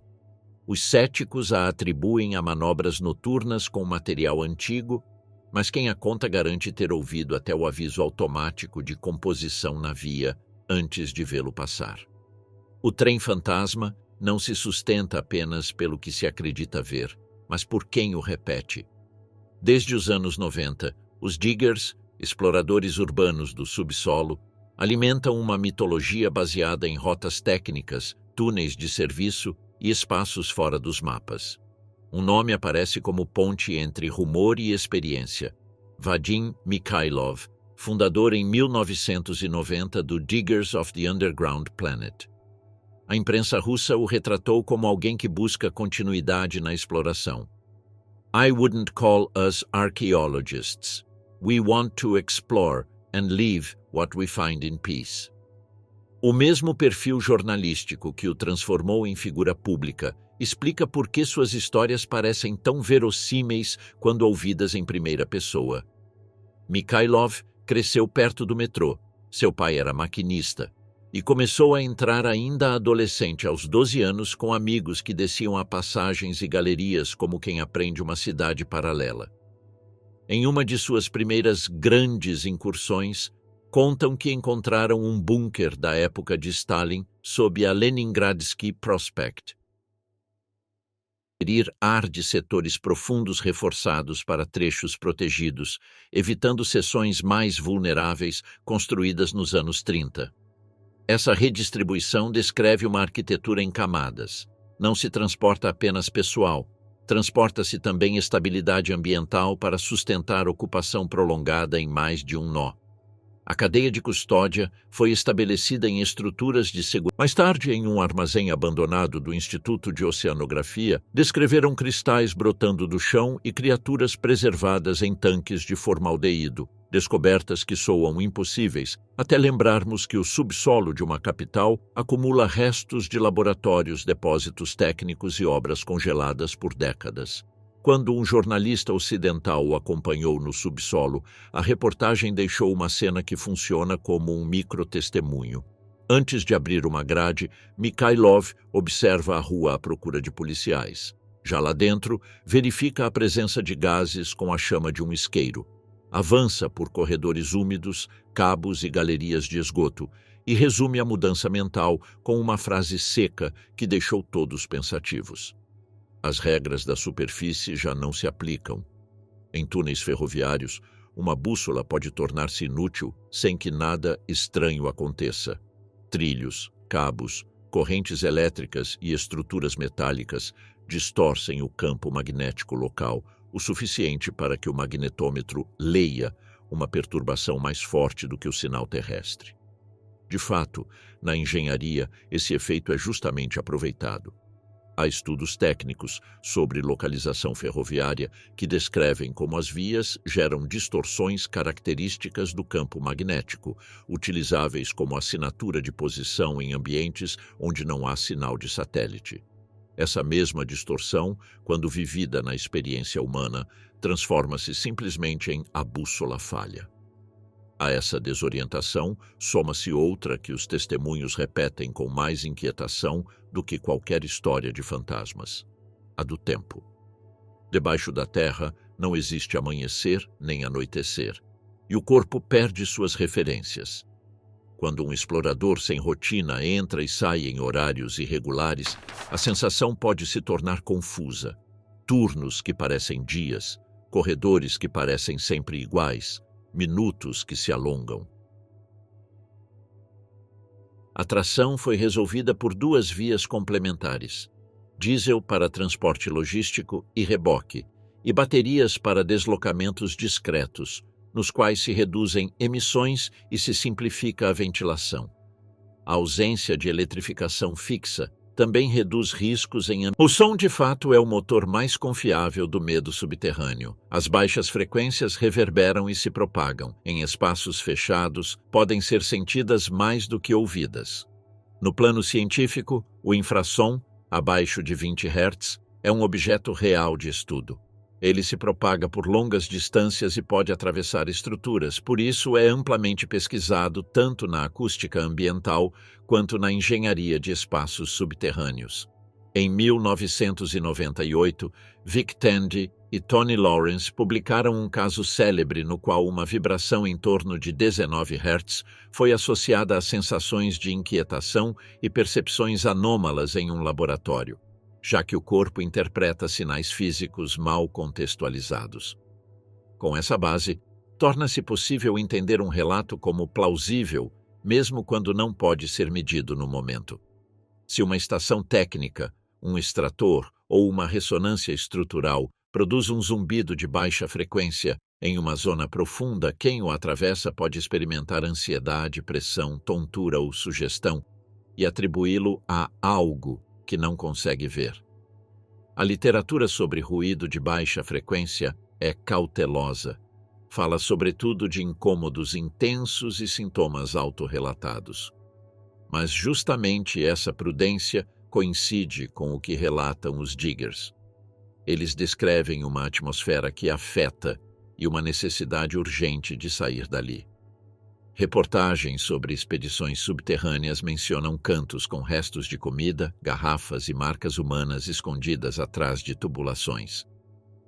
Os céticos a atribuem a manobras noturnas com material antigo, mas quem a conta garante ter ouvido até o aviso automático de composição na via antes de vê-lo passar. O trem fantasma não se sustenta apenas pelo que se acredita ver, mas por quem o repete. Desde os anos 90, os diggers, exploradores urbanos do subsolo, alimentam uma mitologia baseada em rotas técnicas, túneis de serviço e espaços fora dos mapas. Um nome aparece como ponte entre rumor e experiência: Vadim Mikhailov, fundador em 1990 do Diggers of the Underground Planet. A imprensa russa o retratou como alguém que busca continuidade na exploração. I wouldn't call us archaeologists. We want to explore and leave what we find in peace. O mesmo perfil jornalístico que o transformou em figura pública explica por que suas histórias parecem tão verossímeis quando ouvidas em primeira pessoa. Mikhailov cresceu perto do metrô. Seu pai era maquinista e começou a entrar ainda adolescente aos 12 anos com amigos que desciam a passagens e galerias como quem aprende uma cidade paralela. Em uma de suas primeiras grandes incursões, contam que encontraram um bunker da época de Stalin sob a Leningradsky Prospect. Ir ar de setores profundos reforçados para trechos protegidos, evitando seções mais vulneráveis construídas nos anos 30. Essa redistribuição descreve uma arquitetura em camadas. Não se transporta apenas pessoal, transporta-se também estabilidade ambiental para sustentar ocupação prolongada em mais de um nó. A cadeia de custódia foi estabelecida em estruturas de segurança. Mais tarde, em um armazém abandonado do Instituto de Oceanografia, descreveram cristais brotando do chão e criaturas preservadas em tanques de formaldeído, descobertas que soam impossíveis, até lembrarmos que o subsolo de uma capital acumula restos de laboratórios, depósitos técnicos e obras congeladas por décadas. Quando um jornalista ocidental o acompanhou no subsolo, a reportagem deixou uma cena que funciona como um micro-testemunho. Antes de abrir uma grade, Mikhailov observa a rua à procura de policiais. Já lá dentro, verifica a presença de gases com a chama de um isqueiro. Avança por corredores úmidos, cabos e galerias de esgoto e resume a mudança mental com uma frase seca que deixou todos pensativos. As regras da superfície já não se aplicam. Em túneis ferroviários, uma bússola pode tornar-se inútil sem que nada estranho aconteça. Trilhos, cabos, correntes elétricas e estruturas metálicas distorcem o campo magnético local o suficiente para que o magnetômetro leia uma perturbação mais forte do que o sinal terrestre. De fato, na engenharia, esse efeito é justamente aproveitado. Há estudos técnicos sobre localização ferroviária que descrevem como as vias geram distorções características do campo magnético, utilizáveis como assinatura de posição em ambientes onde não há sinal de satélite. Essa mesma distorção, quando vivida na experiência humana, transforma-se simplesmente em a bússola falha. A essa desorientação, soma-se outra que os testemunhos repetem com mais inquietação do que qualquer história de fantasmas: a do tempo. Debaixo da terra não existe amanhecer nem anoitecer, e o corpo perde suas referências. Quando um explorador sem rotina entra e sai em horários irregulares, a sensação pode se tornar confusa. Turnos que parecem dias, corredores que parecem sempre iguais, minutos que se alongam. A tração foi resolvida por duas vias complementares: diesel para transporte logístico e reboque, e baterias para deslocamentos discretos, nos quais se reduzem emissões e se simplifica a ventilação. A ausência de eletrificação fixa também reduz riscos em... O som, de fato, é o motor mais confiável do medo subterrâneo. As baixas frequências reverberam e se propagam. Em espaços fechados, podem ser sentidas mais do que ouvidas. No plano científico, o infrassom, abaixo de 20 Hz, é um objeto real de estudo. Ele se propaga por longas distâncias e pode atravessar estruturas, por isso é amplamente pesquisado tanto na acústica ambiental quanto na engenharia de espaços subterrâneos. Em 1998, Vic Tandy e Tony Lawrence publicaram um caso célebre no qual uma vibração em torno de 19 Hz foi associada a sensações de inquietação e percepções anômalas em um laboratório, já que o corpo interpreta sinais físicos mal contextualizados. Com essa base, torna-se possível entender um relato como plausível, mesmo quando não pode ser medido no momento. Se uma estação técnica, um extrator ou uma ressonância estrutural produz um zumbido de baixa frequência em uma zona profunda, quem o atravessa pode experimentar ansiedade, pressão, tontura ou sugestão e atribuí-lo a algo que não consegue ver. A literatura sobre ruído de baixa frequência é cautelosa. Fala sobretudo de incômodos intensos e sintomas autorrelatados. Mas justamente essa prudência coincide com o que relatam os Diggers. Eles descrevem uma atmosfera que afeta e uma necessidade urgente de sair dali. Reportagens sobre expedições subterrâneas mencionam cantos com restos de comida, garrafas e marcas humanas escondidas atrás de tubulações.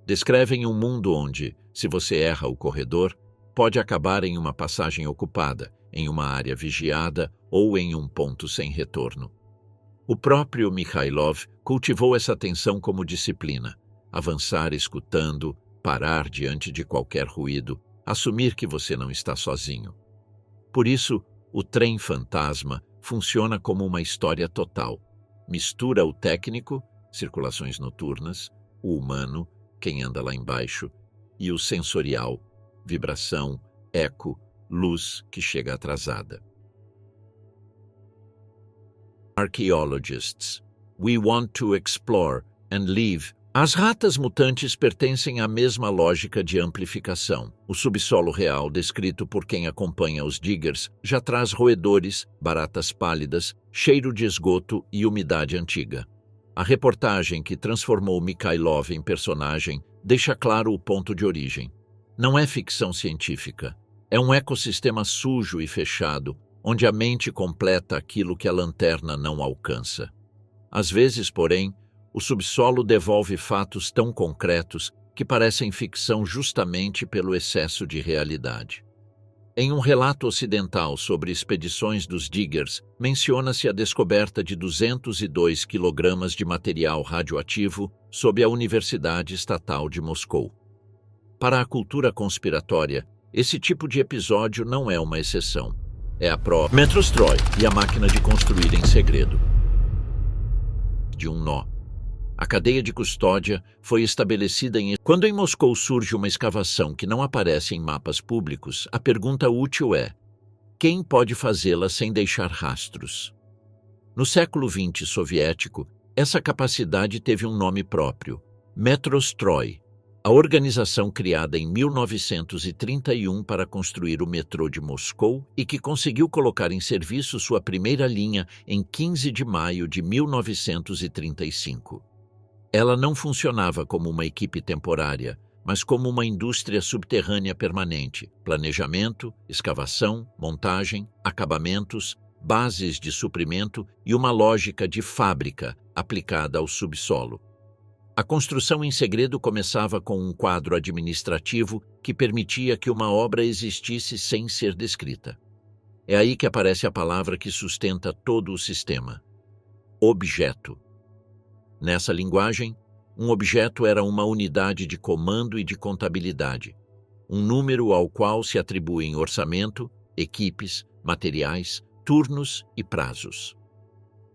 Descrevem um mundo onde, se você erra o corredor, pode acabar em uma passagem ocupada, em uma área vigiada ou em um ponto sem retorno. O próprio Mikhailov cultivou essa tensão como disciplina: avançar escutando, parar diante de qualquer ruído, assumir que você não está sozinho. Por isso, o Trem Fantasma funciona como uma história total. Mistura o técnico, circulações noturnas, o humano, quem anda lá embaixo, e o sensorial, vibração, eco, luz que chega atrasada. Archaeologists, we want to explore and live. As ratas mutantes pertencem à mesma lógica de amplificação. O subsolo real, descrito por quem acompanha os Diggers, já traz roedores, baratas pálidas, cheiro de esgoto e umidade antiga. A reportagem que transformou Mikhailov em personagem deixa claro o ponto de origem. Não é ficção científica. É um ecossistema sujo e fechado, onde a mente completa aquilo que a lanterna não alcança. Às vezes, porém, o subsolo devolve fatos tão concretos que parecem ficção justamente pelo excesso de realidade. Em um relato ocidental sobre expedições dos Diggers, menciona-se a descoberta de 202 quilogramas de material radioativo sob a Universidade Estatal de Moscou. Para a cultura conspiratória, esse tipo de episódio não é uma exceção. É a própria Metrostroy e a máquina de construir em segredo. De um nó. A cadeia de custódia foi estabelecida Quando em Moscou surge uma escavação que não aparece em mapas públicos, a pergunta útil é: quem pode fazê-la sem deixar rastros? No século XX soviético, essa capacidade teve um nome próprio: Metrostroy, a organização criada em 1931 para construir o metrô de Moscou e que conseguiu colocar em serviço sua primeira linha em 15 de maio de 1935. Ela não funcionava como uma equipe temporária, mas como uma indústria subterrânea permanente: planejamento, escavação, montagem, acabamentos, bases de suprimento e uma lógica de fábrica aplicada ao subsolo. A construção em segredo começava com um quadro administrativo que permitia que uma obra existisse sem ser descrita. É aí que aparece a palavra que sustenta todo o sistema: objeto. Nessa linguagem, um objeto era uma unidade de comando e de contabilidade, um número ao qual se atribuem orçamento, equipes, materiais, turnos e prazos.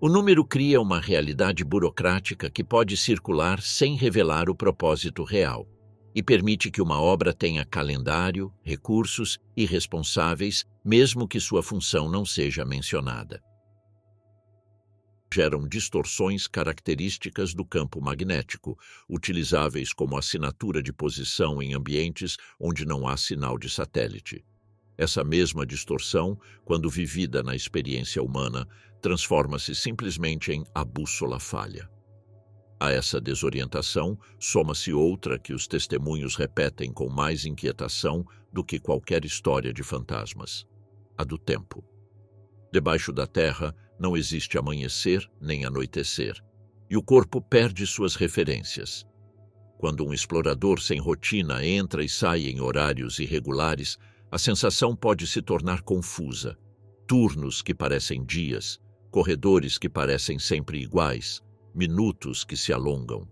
O número cria uma realidade burocrática que pode circular sem revelar o propósito real e permite que uma obra tenha calendário, recursos e responsáveis, mesmo que sua função não seja mencionada. Geram distorções características do campo magnético, utilizáveis como assinatura de posição em ambientes onde não há sinal de satélite. Essa mesma distorção, quando vivida na experiência humana, transforma-se simplesmente em a bússola falha. A essa desorientação, soma-se outra que os testemunhos repetem com mais inquietação do que qualquer história de fantasmas: a do tempo. Debaixo da terra não existe amanhecer nem anoitecer, e o corpo perde suas referências. Quando um explorador sem rotina entra e sai em horários irregulares, a sensação pode se tornar confusa. Turnos que parecem dias, corredores que parecem sempre iguais, minutos que se alongam.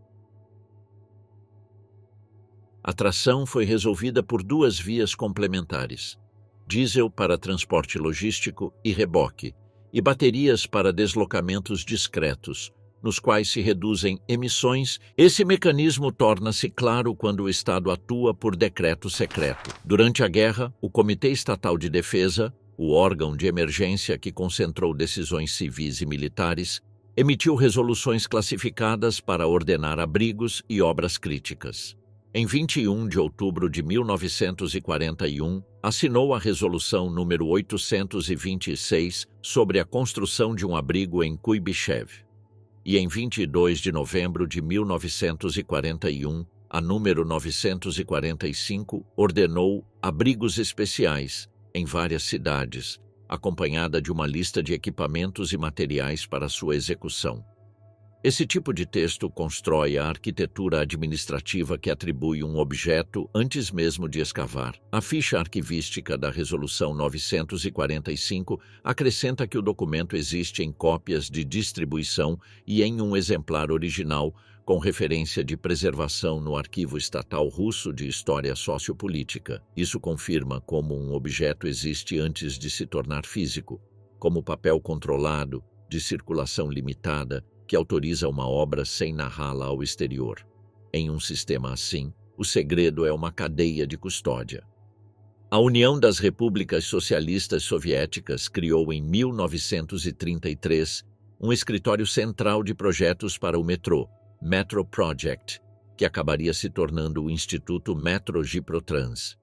A tração foi resolvida por duas vias complementares: diesel para transporte logístico e reboque, e baterias para deslocamentos discretos, nos quais se reduzem emissões. Esse mecanismo torna-se claro quando o Estado atua por decreto secreto. Durante a guerra, o Comitê Estatal de Defesa, o órgão de emergência que concentrou decisões civis e militares, emitiu resoluções classificadas para ordenar abrigos e obras críticas. Em 21 de outubro de 1941, assinou a Resolução número 826 sobre a construção de um abrigo em Kuibychev. E em 22 de novembro de 1941, a número 945 ordenou abrigos especiais em várias cidades, acompanhada de uma lista de equipamentos e materiais para sua execução. Esse tipo de texto constrói a arquitetura administrativa que atribui um objeto antes mesmo de escavar. A ficha arquivística da Resolução 945 acrescenta que o documento existe em cópias de distribuição e em um exemplar original, com referência de preservação no Arquivo Estatal Russo de História Sociopolítica. Isso confirma como um objeto existe antes de se tornar físico, como papel controlado, de circulação limitada, que autoriza uma obra sem narrá-la ao exterior. Em um sistema assim, o segredo é uma cadeia de custódia. A União das Repúblicas Socialistas Soviéticas criou em 1933 um escritório central de projetos para o metrô, Metro Project, que acabaria se tornando o Instituto Metro-Giprotrans.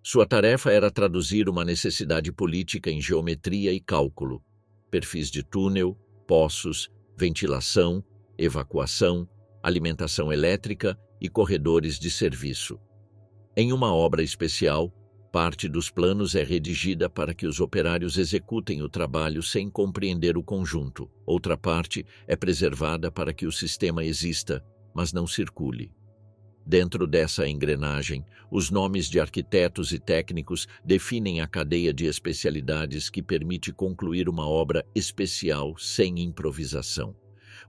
Sua tarefa era traduzir uma necessidade política em geometria e cálculo, perfis de túnel, poços, ventilação, evacuação, alimentação elétrica e corredores de serviço. Em uma obra especial, parte dos planos é redigida para que os operários executem o trabalho sem compreender o conjunto. Outra parte é preservada para que o sistema exista, mas não circule. Dentro dessa engrenagem, os nomes de arquitetos e técnicos definem a cadeia de especialidades que permite concluir uma obra especial sem improvisação.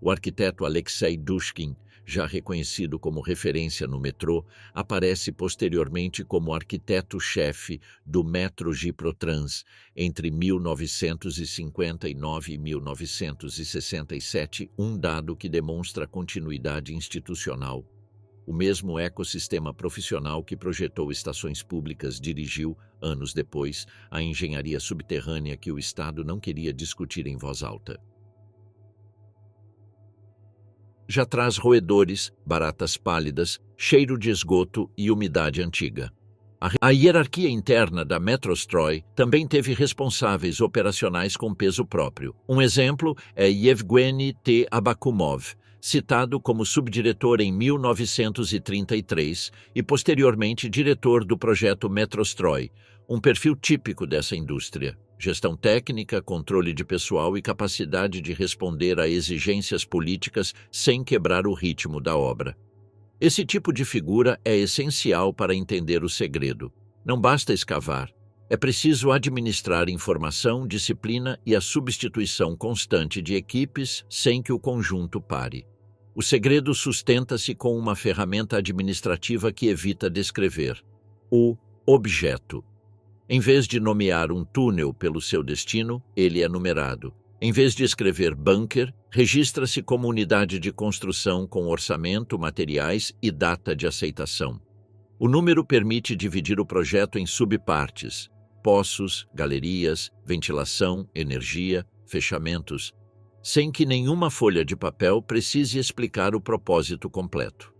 O arquiteto Alexei Dushkin, já reconhecido como referência no metrô, aparece posteriormente como arquiteto-chefe do Metro Giprotrans entre 1959 e 1967, um dado que demonstra continuidade institucional. O mesmo ecossistema profissional que projetou estações públicas dirigiu, anos depois, a engenharia subterrânea que o Estado não queria discutir em voz alta. Já traz roedores, baratas pálidas, cheiro de esgoto e umidade antiga. A hierarquia interna da Metrostroy também teve responsáveis operacionais com peso próprio. Um exemplo é Yevgeny T. Abakumov, citado como subdiretor em 1933 e posteriormente diretor do projeto Metrostroy, um perfil típico dessa indústria. Gestão técnica, controle de pessoal e capacidade de responder a exigências políticas sem quebrar o ritmo da obra. Esse tipo de figura é essencial para entender o segredo. Não basta escavar. É preciso administrar informação, disciplina e a substituição constante de equipes sem que o conjunto pare. O segredo sustenta-se com uma ferramenta administrativa que evita descrever: o objeto. Em vez de nomear um túnel pelo seu destino, ele é numerado. Em vez de escrever bunker, registra-se como unidade de construção com orçamento, materiais e data de aceitação. O número permite dividir o projeto em subpartes: poços, galerias, ventilação, energia, fechamentos, sem que nenhuma folha de papel precise explicar o propósito completo.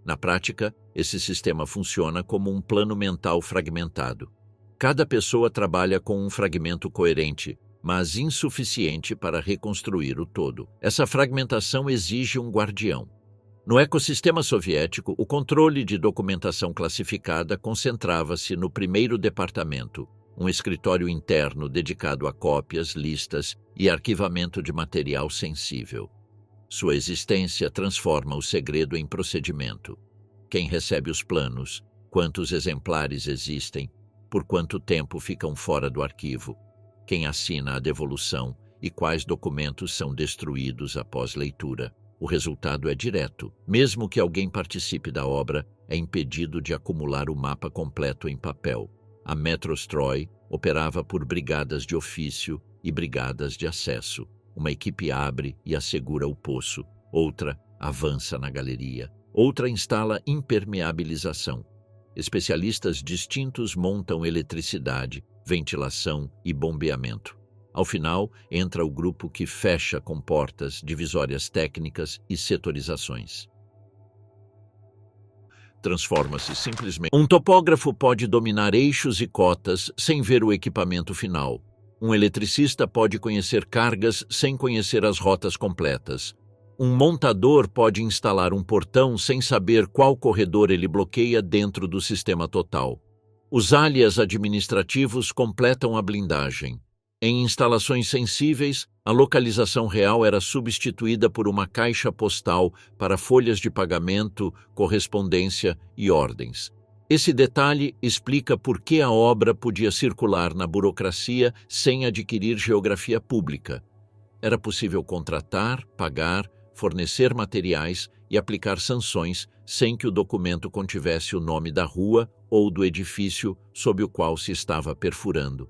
Na prática, esse sistema funciona como um plano mental fragmentado. Cada pessoa trabalha com um fragmento coerente, mas insuficiente para reconstruir o todo. Essa fragmentação exige um guardião. No ecossistema soviético, o controle de documentação classificada concentrava-se no primeiro departamento, um escritório interno dedicado a cópias, listas e arquivamento de material sensível. Sua existência transforma o segredo em procedimento. Quem recebe os planos, quantos exemplares existem, por quanto tempo ficam fora do arquivo, quem assina a devolução e quais documentos são destruídos após leitura. O resultado é direto. Mesmo que alguém participe da obra, é impedido de acumular o mapa completo em papel. A Metrostroy operava por brigadas de ofício e brigadas de acesso. Uma equipe abre e assegura o poço, outra avança na galeria, outra instala impermeabilização. Especialistas distintos montam eletricidade, ventilação e bombeamento. Ao final, entra o grupo que fecha com portas, divisórias técnicas e setorizações. transforma-se simplesmente. Um topógrafo pode dominar eixos e cotas sem ver o equipamento final. Um eletricista pode conhecer cargas sem conhecer as rotas completas. Um montador pode instalar um portão sem saber qual corredor ele bloqueia dentro do sistema total. Os alias administrativos completam a blindagem. Em instalações sensíveis, a localização real era substituída por uma caixa postal para folhas de pagamento, correspondência e ordens. Esse detalhe explica por que a obra podia circular na burocracia sem adquirir geografia pública. Era possível contratar, pagar, fornecer materiais e aplicar sanções sem que o documento contivesse o nome da rua ou do edifício sob o qual se estava perfurando.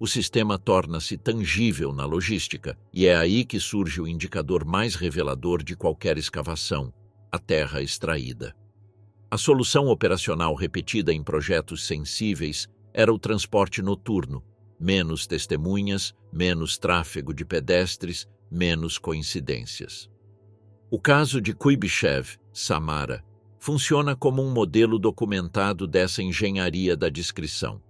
O sistema torna-se tangível na logística, e é aí que surge o indicador mais revelador de qualquer escavação: a terra extraída. A solução operacional repetida em projetos sensíveis era o transporte noturno: menos testemunhas, menos tráfego de pedestres, menos coincidências. O caso de Kuibyshev, Samara, funciona como um modelo documentado dessa engenharia da discrição.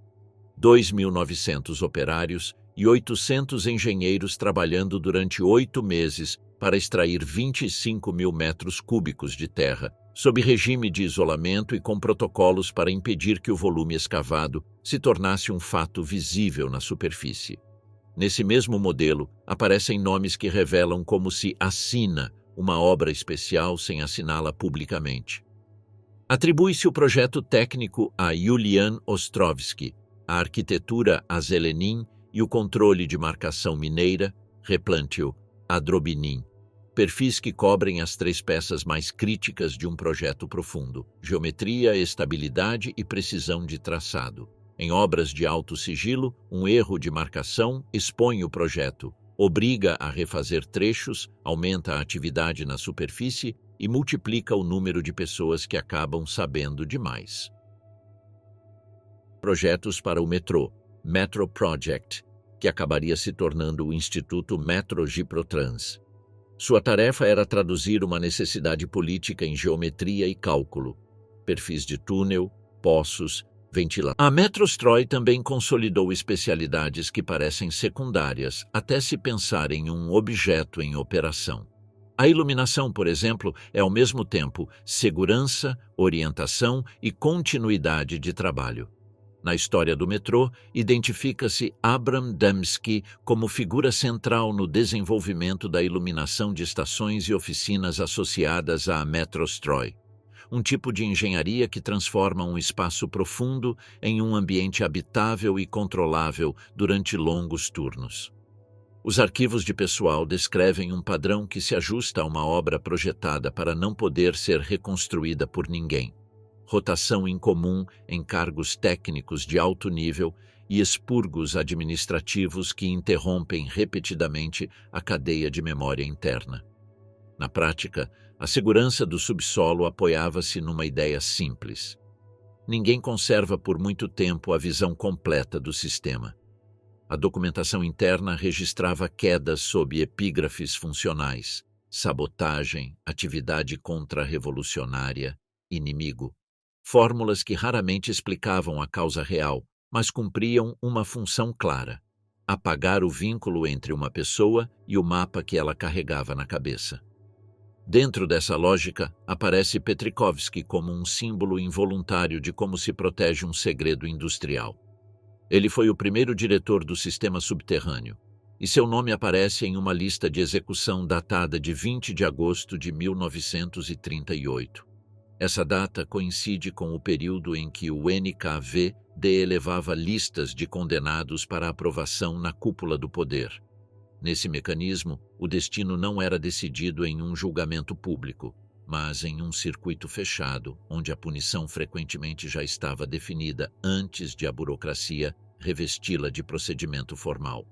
2.900 operários e 800 engenheiros trabalhando durante 8 meses para extrair 25 mil metros cúbicos de terra, sob regime de isolamento e com protocolos para impedir que o volume escavado se tornasse um fato visível na superfície. Nesse mesmo modelo, aparecem nomes que revelam como se assina uma obra especial sem assiná-la publicamente. Atribui-se o projeto técnico a Yulian Ostrovsky, a arquitetura a Zelenin e o controle de marcação mineira, replantio, a Drobinin, perfis que cobrem as 3 peças mais críticas de um projeto profundo: geometria, estabilidade e precisão de traçado. Em obras de alto sigilo, um erro de marcação expõe o projeto, obriga a refazer trechos, aumenta a atividade na superfície e multiplica o número de pessoas que acabam sabendo demais. Projetos para o metrô, Metro Project, que acabaria se tornando o Instituto Metro Giprotrans. Sua tarefa era traduzir uma necessidade política em geometria e cálculo, perfis de túnel, poços, ventilação. A Metrostroy também consolidou especialidades que parecem secundárias até se pensar em um objeto em operação. A iluminação, por exemplo, é ao mesmo tempo segurança, orientação e continuidade de trabalho. Na história do metrô, identifica-se Abram Dembski como figura central no desenvolvimento da iluminação de estações e oficinas associadas à Metrostroy, um tipo de engenharia que transforma um espaço profundo em um ambiente habitável e controlável durante longos turnos. Os arquivos de pessoal descrevem um padrão que se ajusta a uma obra projetada para não poder ser reconstruída por ninguém: rotação incomum em cargos técnicos de alto nível e expurgos administrativos que interrompem repetidamente a cadeia de memória interna. Na prática, a segurança do subsolo apoiava-se numa ideia simples: ninguém conserva por muito tempo a visão completa do sistema. A documentação interna registrava quedas sob epígrafes funcionais: sabotagem, atividade contra-revolucionária, inimigo. Fórmulas que raramente explicavam a causa real, mas cumpriam uma função clara: apagar o vínculo entre uma pessoa e o mapa que ela carregava na cabeça. Dentro dessa lógica, aparece Petrikovsky como um símbolo involuntário de como se protege um segredo industrial. Ele foi o primeiro diretor do sistema subterrâneo, e seu nome aparece em uma lista de execução datada de 20 de agosto de 1938. Essa data coincide com o período em que o NKVD elevava listas de condenados para aprovação na cúpula do poder. Nesse mecanismo, o destino não era decidido em um julgamento público, mas em um circuito fechado, onde a punição frequentemente já estava definida antes de a burocracia revesti-la de procedimento formal.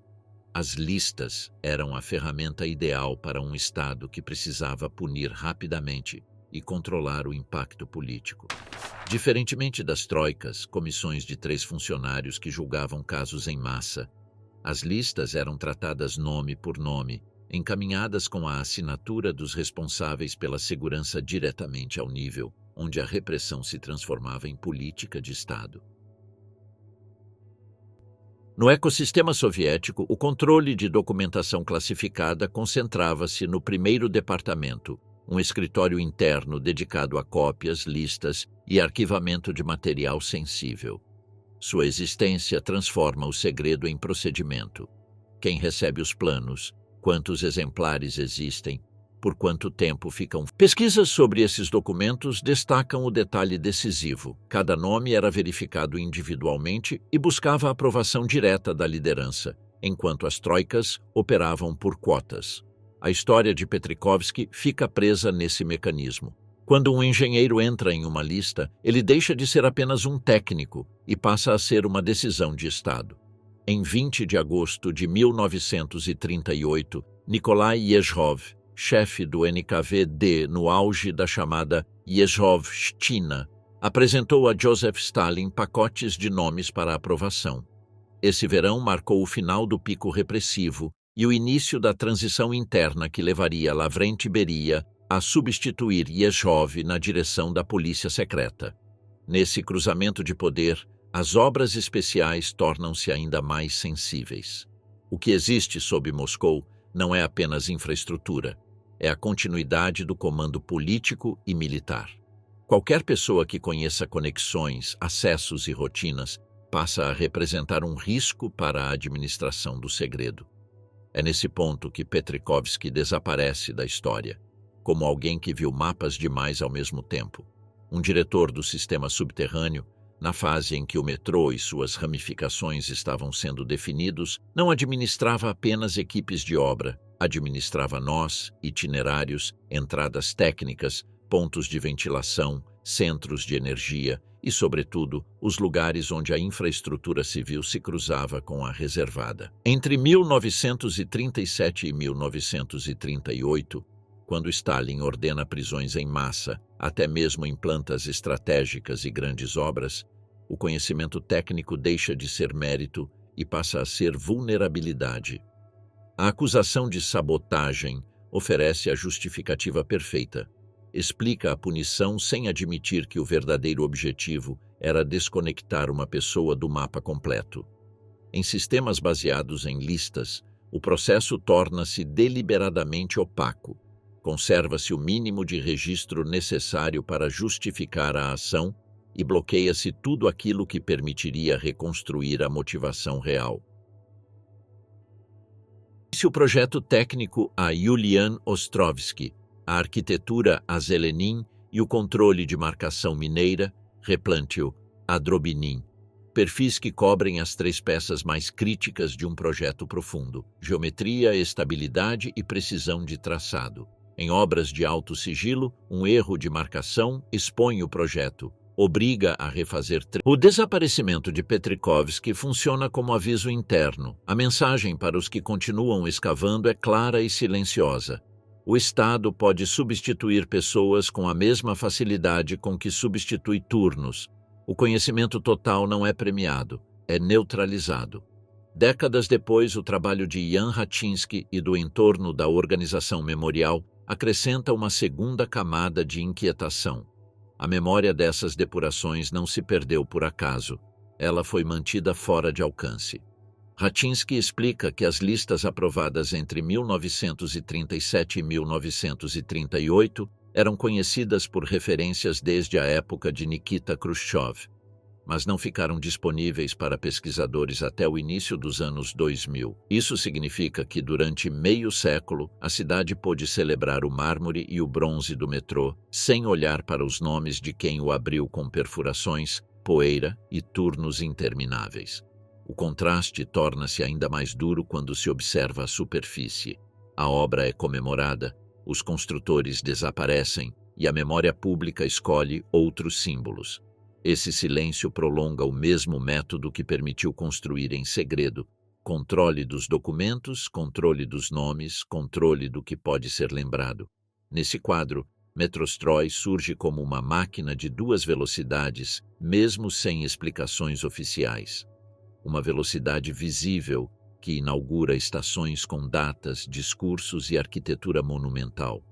As listas eram a ferramenta ideal para um Estado que precisava punir rapidamente e controlar o impacto político. Diferentemente das troicas, comissões de 3 funcionários que julgavam casos em massa, as listas eram tratadas nome por nome, encaminhadas com a assinatura dos responsáveis pela segurança diretamente ao nível onde a repressão se transformava em política de Estado. No ecossistema soviético, o controle de documentação classificada concentrava-se no primeiro departamento, um escritório interno dedicado a cópias, listas e arquivamento de material sensível. Sua existência transforma o segredo em procedimento. Quem recebe os planos, quantos exemplares existem, por quanto tempo ficam. Pesquisas sobre esses documentos destacam o detalhe decisivo. Cada nome era verificado individualmente e buscava a aprovação direta da liderança, enquanto as troicas operavam por quotas. A história de Petrikovsky fica presa nesse mecanismo. Quando um engenheiro entra em uma lista, ele deixa de ser apenas um técnico e passa a ser uma decisão de Estado. Em 20 de agosto de 1938, Nikolai Yezhov, chefe do NKVD no auge da chamada Yezhovshchina, apresentou a Joseph Stalin pacotes de nomes para aprovação. Esse verão marcou o final do pico repressivo e o início da transição interna que levaria Lavrent Beria a substituir Yezhov na direção da polícia secreta. Nesse cruzamento de poder, as obras especiais tornam-se ainda mais sensíveis. O que existe sob Moscou não é apenas infraestrutura, é a continuidade do comando político e militar. Qualquer pessoa que conheça conexões, acessos e rotinas passa a representar um risco para a administração do segredo. É nesse ponto que Petrikovsky desaparece da história, como alguém que viu mapas demais ao mesmo tempo. Um diretor do sistema subterrâneo, na fase em que o metrô e suas ramificações estavam sendo definidos, não administrava apenas equipes de obra, administrava nós, itinerários, entradas técnicas, pontos de ventilação, centros de energia e, sobretudo, os lugares onde a infraestrutura civil se cruzava com a reservada. Entre 1937 e 1938, quando Stalin ordena prisões em massa, até mesmo em plantas estratégicas e grandes obras, o conhecimento técnico deixa de ser mérito e passa a ser vulnerabilidade. A acusação de sabotagem oferece a justificativa perfeita. Explica a punição sem admitir que o verdadeiro objetivo era desconectar uma pessoa do mapa completo. Em sistemas baseados em listas, o processo torna-se deliberadamente opaco. Conserva-se o mínimo de registro necessário para justificar a ação e bloqueia-se tudo aquilo que permitiria reconstruir a motivação real. Se o projeto técnico a Yulian Ostrovsky, a arquitetura a Zelenin e o controle de marcação mineira, Replantio, a Drobinin, perfis que cobrem as três peças mais críticas de um projeto profundo: geometria, estabilidade e precisão de traçado. Em obras de alto sigilo, um erro de marcação expõe o projeto, obriga a refazer. O desaparecimento de Petrikovsky funciona como aviso interno. A mensagem para os que continuam escavando é clara e silenciosa. O Estado pode substituir pessoas com a mesma facilidade com que substitui turnos. O conhecimento total não é premiado, é neutralizado. Décadas depois, o trabalho de Jan Ratinsky e do entorno da Organização Memorial acrescenta uma segunda camada de inquietação. A memória dessas depurações não se perdeu por acaso, ela foi mantida fora de alcance. Ratinsky explica que as listas aprovadas entre 1937 e 1938 eram conhecidas por referências desde a época de Nikita Khrushchev, mas não ficaram disponíveis para pesquisadores até o início dos anos 2000. Isso significa que, durante meio século, a cidade pôde celebrar o mármore e o bronze do metrô, sem olhar para os nomes de quem o abriu com perfurações, poeira e turnos intermináveis. O contraste torna-se ainda mais duro quando se observa a superfície. A obra é comemorada, os construtores desaparecem e a memória pública escolhe outros símbolos. Esse silêncio prolonga o mesmo método que permitiu construir em segredo: controle dos documentos, controle dos nomes, controle do que pode ser lembrado. Nesse quadro, Metrostroy surge como uma máquina de duas velocidades, mesmo sem explicações oficiais. Uma velocidade visível que inaugura estações com datas, discursos e arquitetura monumental.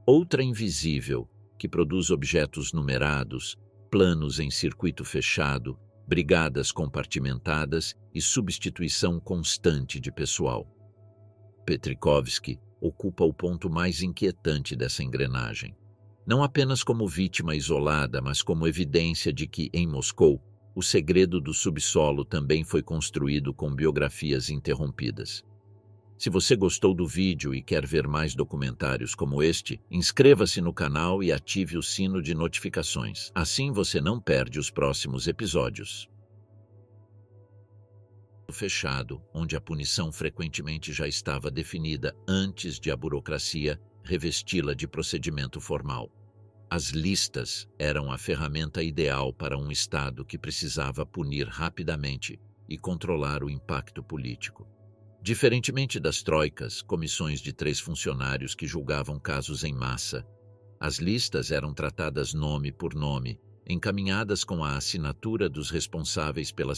Outra invisível, que produz objetos numerados, planos em circuito fechado, brigadas compartimentadas e substituição constante de pessoal. Petrikovski ocupa o ponto mais inquietante dessa engrenagem. Não apenas como vítima isolada, mas como evidência de que, em Moscou, o segredo do subsolo também foi construído com biografias interrompidas. Se você gostou do vídeo e quer ver mais documentários como este, inscreva-se no canal e ative o sino de notificações. Assim você não perde os próximos episódios. Fechado, onde a punição frequentemente já estava definida antes de a burocracia revesti-la de procedimento formal. As listas eram a ferramenta ideal para um Estado que precisava punir rapidamente e controlar o impacto político. Diferentemente das troicas, comissões de 3 funcionários que julgavam casos em massa, as listas eram tratadas nome por nome, encaminhadas com a assinatura dos responsáveis pelas